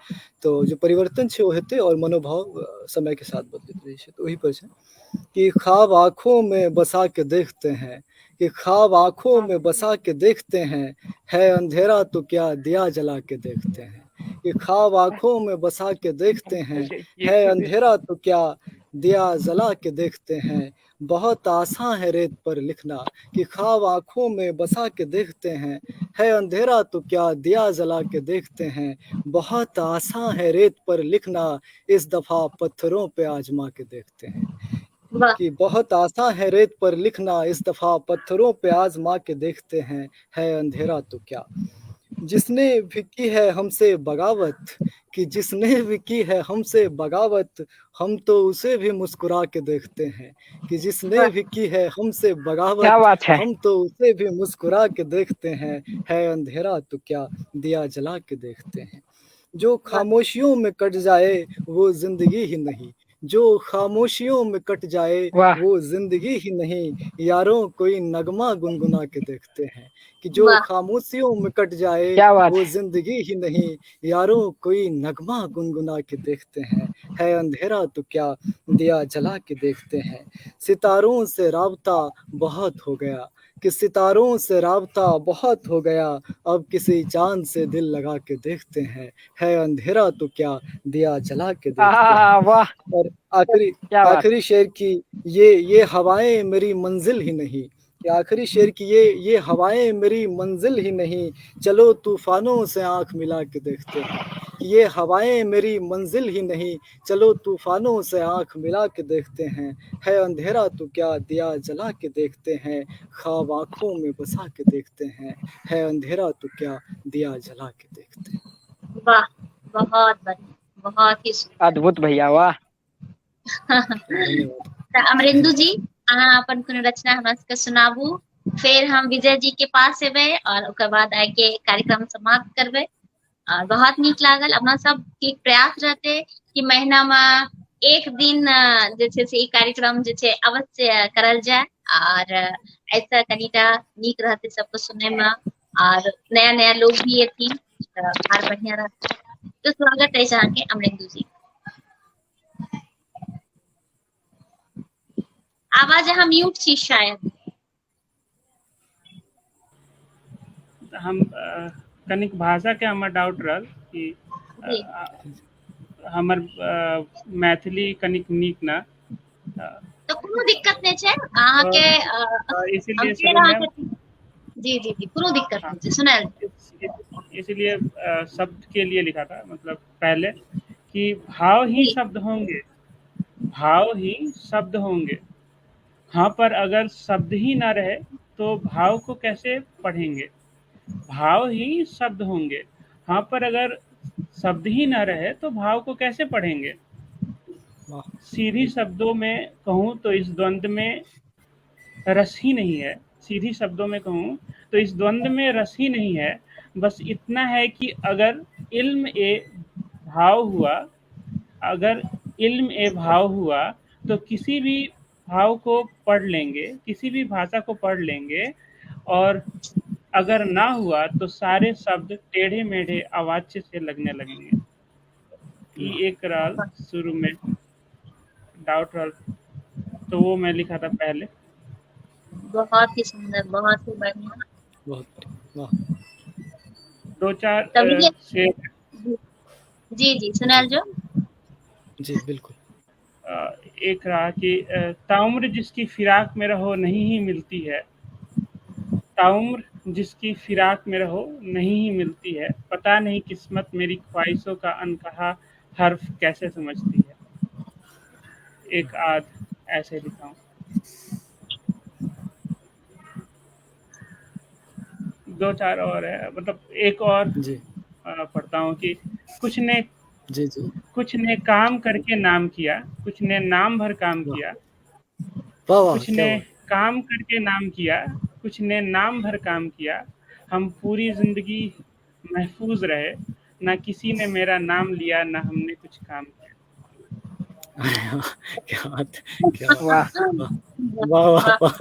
तो जो परिवर्तन छै वो हेतै और मनोभाव समय के साथ बदलैत रहे छै। तो वही पर छै कि ख्वाब आंखों में बसा के देखते हैं, कि ख्वाब आंखों में बसा के देखते हैं, है अंधेरा तो क्या दिया जला के देखते हैं। कि ख्वाब आंखों में बसा के देखते हैं, है अंधेरा तो क्या दिया जला के देखते हैं। बहुत आसान है रेत पर लिखना, कि ख्वाब आंखों में बसा के देखते हैं, है अंधेरा तो क्या दिया जला के देखते हैं। बहुत आसान है रेत पर लिखना, इस दफा पत्थरों पे आजमा के देखते हैं। कि बहुत आसान है रेत पर लिखना, इस दफा पत्थरों पे आजमा के देखते हैं, है अंधेरा तो क्या। जिसने भी की है हमसे बगावत, कि जिसने भी की है हमसे बगावत, हम तो उसे भी मुस्कुरा के देखते हैं। कि जिसने भी की है हमसे बगावत, हम तो उसे भी मुस्कुरा के देखते हैं, है अंधेरा तो क्या दिया जला के देखते हैं। जो खामोशियों में कट जाए वो जिंदगी ही नहीं, जो खामोशियों में कट जाए वाह वो जिंदगी ही नहीं, यारों कोई नगमा गुनगुना के देखते हैं। कि जो वाह खामोशियों में कट जाए क्या बात वो है। जिंदगी ही नहीं, यारों कोई नगमा गुनगुना के देखते हैं। है अंधेरा तो क्या, दिया जला के देखते हैं। सितारों से राबता बहुत हो गया, कि सितारों से राबता बहुत हो गया, अब किसी चांद से दिल लगा के देखते हैं। है अंधेरा तो क्या, दिया जला के देखते हैं। वाह और आखिरी क्या बात। आखिरी शेर की ये हवाएं मेरी मंजिल ही नहीं, कि आखिरी शेर की ये हवाएं मेरी मंजिल ही नहीं, चलो तूफानों से आंख मिला के देखते हैं। कि ये हवाएं मेरी मंजिल ही नहीं, चलो तूफानों से आंख मिला के देखते हैं। है अंधेरा तो क्या, दिया जला के देखते हैं, ख्वाब आंखों में बसा के देखते हैं। है अंधेरा तो क्या, दिया जला के देखते हैं। वाह, बहुत बढ़िया, बहुत ही सुंदर। अद्भुत भैया, वाह। धन्यवाद। तऽ अमरेंदु जी, अहाँ अपन कोनो रचना हमरा सबके सुनाबू, फिर हम विजय जी के पास एबै और ओकर बाद आगे कार्यक्रम समाप्त करबै। और बहुत नीक लागल। अपना सबके प्रयास रहते कि महीना में एक दिन जे छै से ई कार्यक्रम जे छै अवश्य करल जाय, और ऐसा कनिटा नीक रहते सबको सुने में, और नया नया लोग भी एथिन तऽ आर बढ़िया रहते। तो स्वागत है अहाँके अमरेंदु जी। आवाज अहाँ म्यूट छी शायद। हम कनिक भाषा के हमर डाउट रहल कि जी हमर मैथिली कनिक नीक ना, तो कोनो दिक्कत नहीं छै अहाँके, इसीलिए हम फेर शुरू में अहाँके जी जी जी कोनो दिक्कत नहीं छै, सुनायल इसीलिए शब्द के लिए लिखा था, मतलब पहले कि भाव ही जी शब्द होंगे, भाव ही शब्द होंगे। हाँ, पर अगर शब्द ही ना रहे तो भाव को कैसे पढ़ेंगे। भाव ही शब्द होंगे, हाँ, पर अगर शब्द ही ना रहे तो भाव को कैसे पढ़ेंगे। वाह, सीधी शब्दों में कहूँ तो इस द्वंद्व में रस ही नहीं है। सीधी शब्दों में कहूँ तो इस द्वंद्व में रस ही नहीं है। बस इतना है कि अगर इल्म ए भाव हुआ, अगर इल्म ए भाव हुआ तो किसी भी भाव को पढ़ लेंगे, किसी भी भाषा को पढ़ लेंगे। और अगर ना हुआ तो सारे शब्द टेढ़े मेढ़े अवाच्य से लगने लगेंगे। ये एक रहल शुरू में डाउट रहल, तो वो मैं लिखा था पहले। बहुत ही सुंदर, बहुत ही बढ़िया। बहुत वाह। दो चार तभी शेर जी जी सुनाल जो। जी बिल्कुल। एक रहा कि ताउम्र जिसकी फिराक में रहो नहीं ही मिलती है, ताउम्र जिसकी फिराक में रहो नहीं ही मिलती है, पता नहीं किस्मत मेरी ख्वाहिशों का अनकहा हर्फ कैसे समझती है। एक आध ऐसे लिखा हूँ। दो चार और है, मतलब एक और जी पढ़ता हूँ कि कुछ ने जी जी कुछ ने काम करके नाम किया, कुछ ने नाम भर काम वाह किया, वाह वाह, कुछ क्या ने बात। काम करके नाम किया, कुछ ने नाम भर काम किया। हम पूरी जिंदगी महफूज रहे, ना किसी ने मेरा नाम लिया, ना हमने कुछ काम किया। क्या बात, क्या बात। वाह वाह वाह वाह वाह।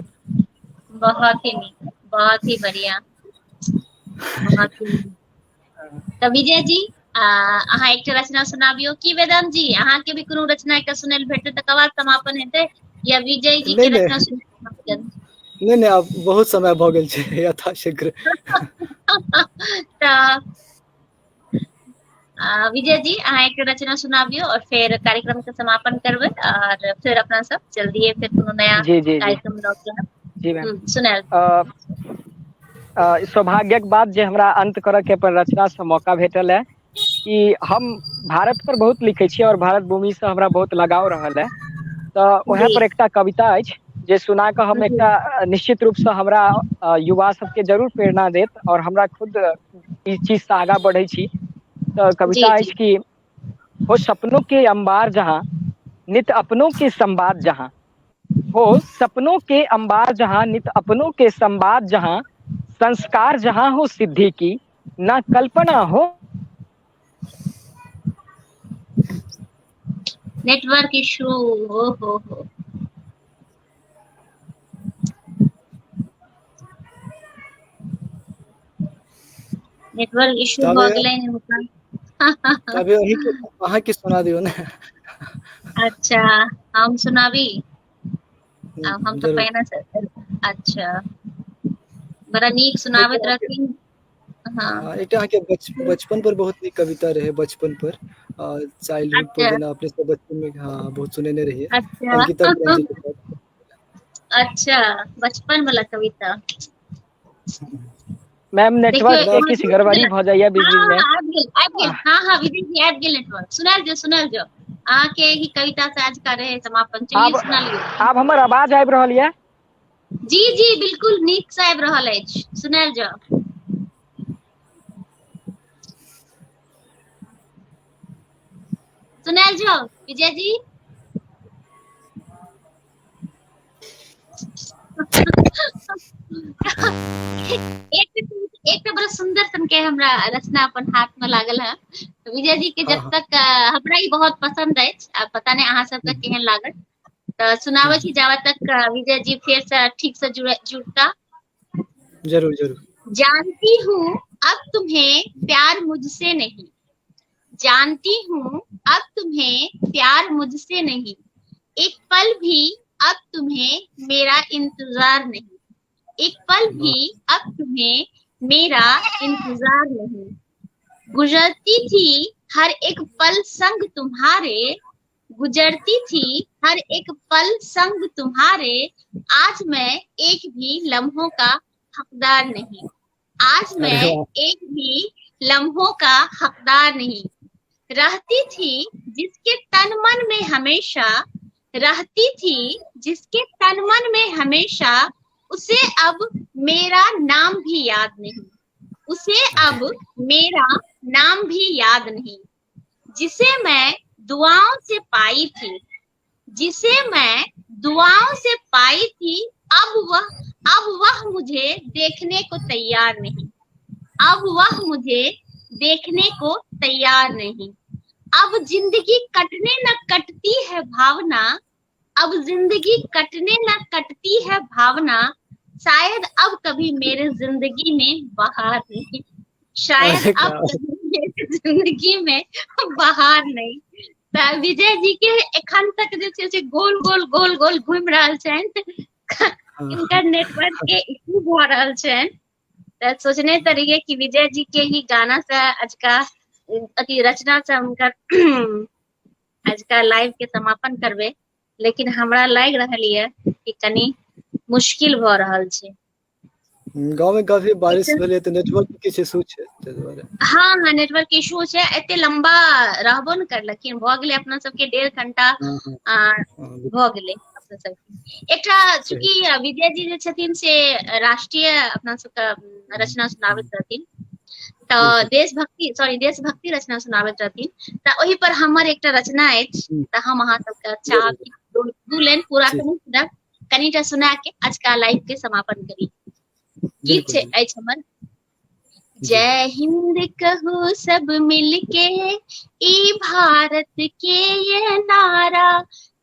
बहुत ही नीक, बहुत ही बढ़िया, बहुत ही नीक। तऽ विजय जी, अहाँ एकटा रचना सुनाबियो कि वेदांत जी अहाँके भी कोनो रचना एकटा सुनैल भेटतै तकर बाद समापन हेतै, या विजय जी के नहीं रचना नहीं सुनैल। नहीं नहीं, अब बहुत समय भ गेल छै, यथाशीघ्र। तऽ विजय जी अहाँ एकटा रचना सुनाबियो और फिर कार्यक्रम के समापन करबै, और फिर अपना सब जल्दिए फिर कोनो नया जी जी जी कार्यक्रम लऽ के जी मैम। सुनायल। सौभाग्यक बात जे हमरा अंत करऽ के अपन रचना से मौका भेटल है कि हम भारत पर बहुत लिखै छियै और भारत भूमि से हमरा बहुत लगाव रहल है। तऽ ओहे जी पर एकटा कविता अछि जे सुना कऽ हम जी एकटा निश्चित रूप से हमरा युवा सबके जरूर प्रेरणा देत और हमरा खुद ई चीज से आगाँ बढ़ै छी। तऽ जी कविता जी अछि कि हो सपनों के अंबार जहाँ, नित अपनों के संवाद जहाँ, हो सपनों के अंबार जहाँ, नित अपनों के संवाद जहाँ, संस्कार जहाँ हो सिद्धि की, ना कल्पना हो नेटवर्क इशू। हो। नेटवर्क इशू भ तबे गेलै हुनका। तबे अहाँ के सुना दियो ना। अच्छा, हम सुनाबी। अब हम तो जरूर। पहले से। अच्छा, बड़ा नीक सुनाबैत रहथिन। हाँ। एकटा अहाँके बचपन पर बहुत नीक कविता रहे, बचपन पर चाइल्डहुड पर, अच्छा जेना अपने सब बचपन में बहुत सुनेने रहिए अच्छा। अंकिता प्रेम जी के साथ। अच्छा, बचपन वाला कविता। मैम देखियो नेटवर्क के किछु गड़बड़ी भ जाइए बीच बीच में। आबि गेल। हाँ विजय जी आबि गेल नेटवर्क। सुनाल जो अहाँके ही कविता से आज का रहे समापन। चलिए सुना लियो। आब हमर आवाज आबि रहल यऽ? जी बिल्कुल नीक से आबि रहल अछि, सुनाल जाओ। सुनाल जाओ विजय जी। एक तो बड़ा सुंदर सन के हमरा रचना अपन हाथ में लागल है। तो विजय जी के जब तक हमरा ही बहुत पसंद है, अब पता नहीं अहाँ सबके केहन लागत। तो सुनावे छी जावा तक विजय जी फिर से ठीक से जुड़ता। जरूर जरूर। जानती हूँ अब तुम्हें प्यार मुझसे नहीं, जानती हूँ अब तुम्हें प्यार मुझसे नहीं, एक पल भी अब तुम्हें मेरा इंतजार नहीं, एक पल भी अब तुम्हें मेरा इंतजार नहीं। गुजरती थी हर एक पल संग तुम्हारे, गुजरती थी हर एक पल संग तुम्हारे, आज मैं एक भी लम्हों का हकदार नहीं, आज मैं एक भी लम्हों का हकदार नहीं। रहती थी जिसके तन मन में हमेशा, रहती थी जिसके तन मन में हमेशा, उसे अब मेरा नाम भी याद नहीं, उसे अब मेरा नाम भी याद नहीं। जिसे मैं दुआओं से पाई थी, जिसे मैं दुआओं से पाई थी, अब वह मुझे देखने को तैयार नहीं, अब वह मुझे देखने को तैयार नहीं। अब जिंदगी कटने न कटती है भावना, अब जिंदगी कटने न कटती है भावना, शायद अब कभी मेरे जिंदगी में बहार नहीं, शायद अब कभी मेरे जिंदगी में बहार नहीं। तऽ विजय जी के एखन तक जे छै से गोल गोल घूमि रहल छनि, इनका नेटवर्क के इशू भ रहल छनि। तऽ सोचने त रहिए कि विजय जी के ही गाना से आज का अति रचना से हुनकर आज का लाइव के समापन करबे, लेकिन हमरा लागि रहल ये कि कनी मुश्किल भ रहल छै। गाँव में काफी बारिश भेलै तऽ नेटवर्क के किछु इशू छै ताहि दुआरे। हाँ नेटवर्क इशू छै, एते लंबा रहबो न करलखिन, भ गेलै अपना सबके 1.5 घंटा भ गेलै अपना सबके। एकटा चूँकि विजय जी जे छथिन से राष्ट्रीय अपना सबके रचना सुनाबैत रहथिन, तऽ देशभक्ति रचना सुनाबैत रहथिन, तऽ ओहि पर हमर एकटा रचना अछि, तऽ हम अहाँ सबके चाहब कि दू लाइन पूरा सुनब, कनिटा सुना के आज का लाइव के समापन करी। गीत छै अछि हमर। जय हिंद कहू सब मिलके ई भारत के ये नारा,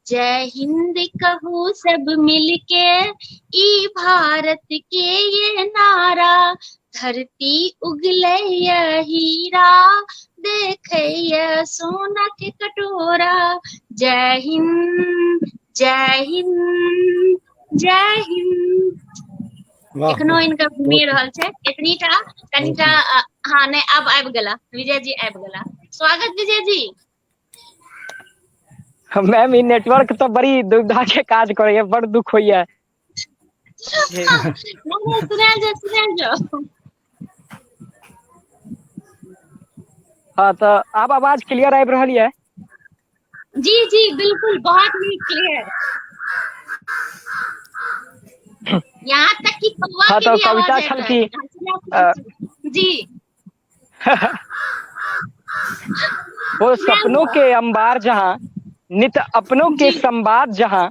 जय हिंद कहू सब मिलके ई भारत के ये नारा, धरती उगले हीरा देखे सोना के कटोरा, जय हिंद जय हिंद जय हिंद। एखनो इनका घूमी रहल छै, एतनीटा कनिटा हाँ नहीं अब आबि गेला, विजय जी आबि गेला। स्वागत विजय जी। मैम ई नेटवर्क तो बड़ी दुविधा के काज करैया, बड़ दुख होइया। सुनाल जाओ। हाँ तो आब आवाज क्लियर आबि रहल है? जी बिल्कुल बहुत नीक क्लियर। यहाँ तक कि हाँ तो कविता छल की जी वो सपनों के अंबार जहाँ, नित अपनों के संवाद जहाँ,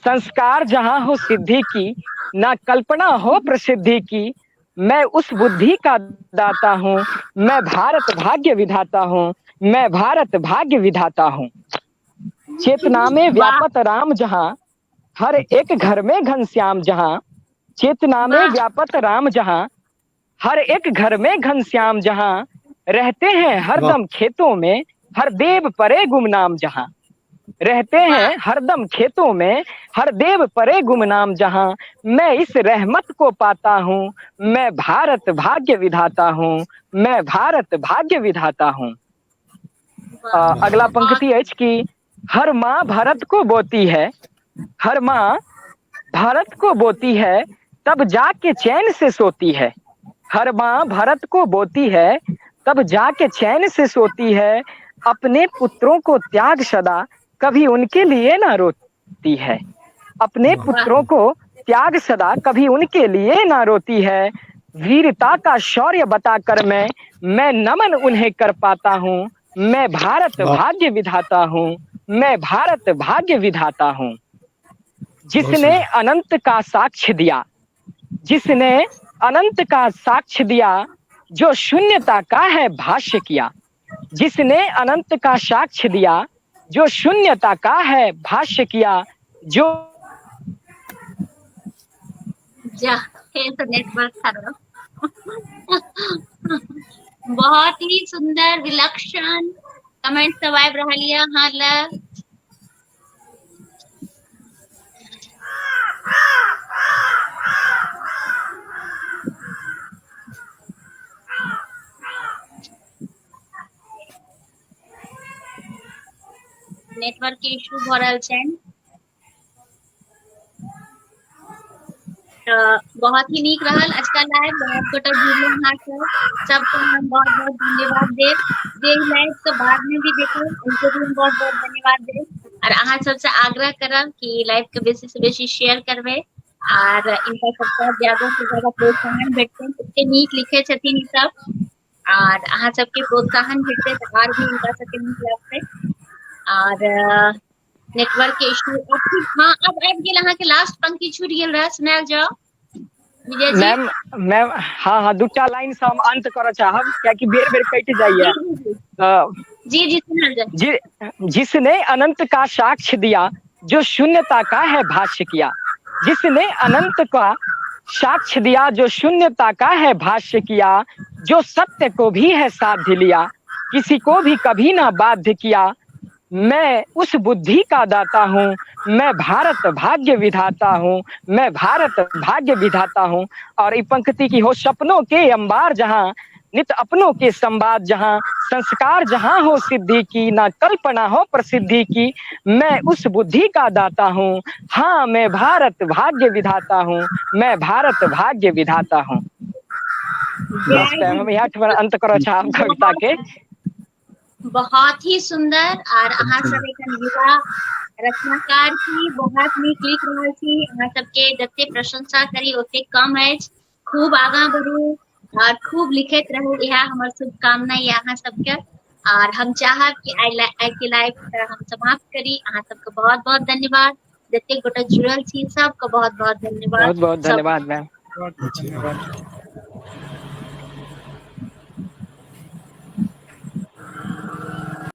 संस्कार जहाँ हो सिद्धि की, ना कल्पना हो प्रसिद्धि की, मैं उस बुद्धि का दाता हूँ, मैं भारत भाग्य विधाता हूँ, मैं भारत भाग्य विधाता हूँ। चेतना में व्यापत राम जहाँ, हर एक घर में घनश्याम जहाँ। चेतना में व्यापत राम जहाँ, हर एक घर में घनश्याम जहाँ। रहते हैं हरदम खेतों में, हर देव परे गुमनाम जहाँ। रहते हैं हरदम खेतों में, हर देव परे गुमनाम जहाँ। मैं इस रहमत को पाता हूँ, मैं भारत भाग्य विधाता हूँ, मैं भारत भाग्य विधाता हूँ। अगला पंक्ति है कि हर माँ भारत को बोती है, हर माँ भारत को बोती है, तब जाके चैन से सोती है। हर माँ भारत को बोती है, तब जाके चैन से सोती है। अपने पुत्रों को त्याग सदा, कभी उनके लिए ना रोती है। अपने पुत्रों को त्याग सदा, कभी उनके लिए ना रोती है। वीरता का शौर्य बताकर मैं नमन उन्हें कर पाता हूँ। मैं भारत भाग्य विधाता हूँ, मैं भारत भाग्य विधाता हूँ। जिसने अनंत का साक्ष्य दिया, जिसने अनंत का साक्ष्य दिया, जो शून्यता का है भाष्य किया। जिसने अनंत का साक्ष्य दिया, जो शून्यता का है भाष्य किया। जो नेटवर्क खराब। बहुत ही सुंदर विलक्षण कमेंट सब आबि रहल यऽ अहाँ लग। नेटवर्क के इशू भऽ रहल छनि। बहुत ही नीक रहल आजका लाइव। बहुत गोटा जुड़लहुँ अहाँ सबको हम बहुत बहुत धन्यवाद देब। जे लाइव के बाद में भी देखल उनको भी हम बहुत बहुत धन्यवाद देब। और अहाँ सबसे आग्रह करब कि लाइव के बेसी से बेसी शेयर करबै और इनका सबका ज्यादा से ज्यादा प्रोत्साहन भेटतै। एते नीक लिखे छथिन ई सब और अहाँ सबके प्रोत्साहन भेटतै तो और भी इनका सबके नीक लगतै। और नेटवर्क के इशू हाँ अब आबि गेल। अहाँ के लास्ट पंक्ति छूटि गेल रहा, सुनायल जाओ विजय जी। मैम हाँ दूटा लाइन से हम अंत करऽ चाहब, कियाकि बेर बेर कटि जाइए। जी सुनायल जाओ। जिसने अनंत का साक्ष्य दिया, जो शून्यता का है भाष्य किया। जिसने अनंत का साक्ष्य दिया, जो शून्यता का है भाष्य किया। जो सत्य को भी है साध्य लिया, किसी को भी कभी ना बाध्य किया। मैं उस बुद्धि का दाता हूँ, मैं भारत भाग्य विधाता हूँ, मैं भारत भाग्य विधाता हूँ। और ये पंक्ति की हो सपनों के अंबार जहाँ, नित अपनों के संवाद जहाँ। संस्कार जहाँ हो सिद्धि की, ना कल्पना हो प्रसिद्धि की। मैं उस बुद्धि का दाता हूँ, हाँ मैं भारत भाग्य विधाता हूँ, मैं भारत भाग्य विधाता हूँ। बस हम यहाँ अंत करो चाहब कविता के। बहुत ही सुंदर। और अहाँ सब एक युवा रचनाकार छी, बहुत नीक लिख रहल छी। अहाँ सबके जते प्रशंसा करी ओते कम अछि। खूब आगाँ बढ़ू और खूब लिखैत रहू, यह हमर शुभकामना है अहाँ सबके। और हम चाहब कि आई के लाइव हम समाप्त करी। अहाँ सबके बहुत बहुत धन्यवाद। जते गोटा जुड़ल छी सबके बहुत बहुत धन्यवाद। बहुत बहुत धन्यवाद मैम। बहुत धन्यवाद।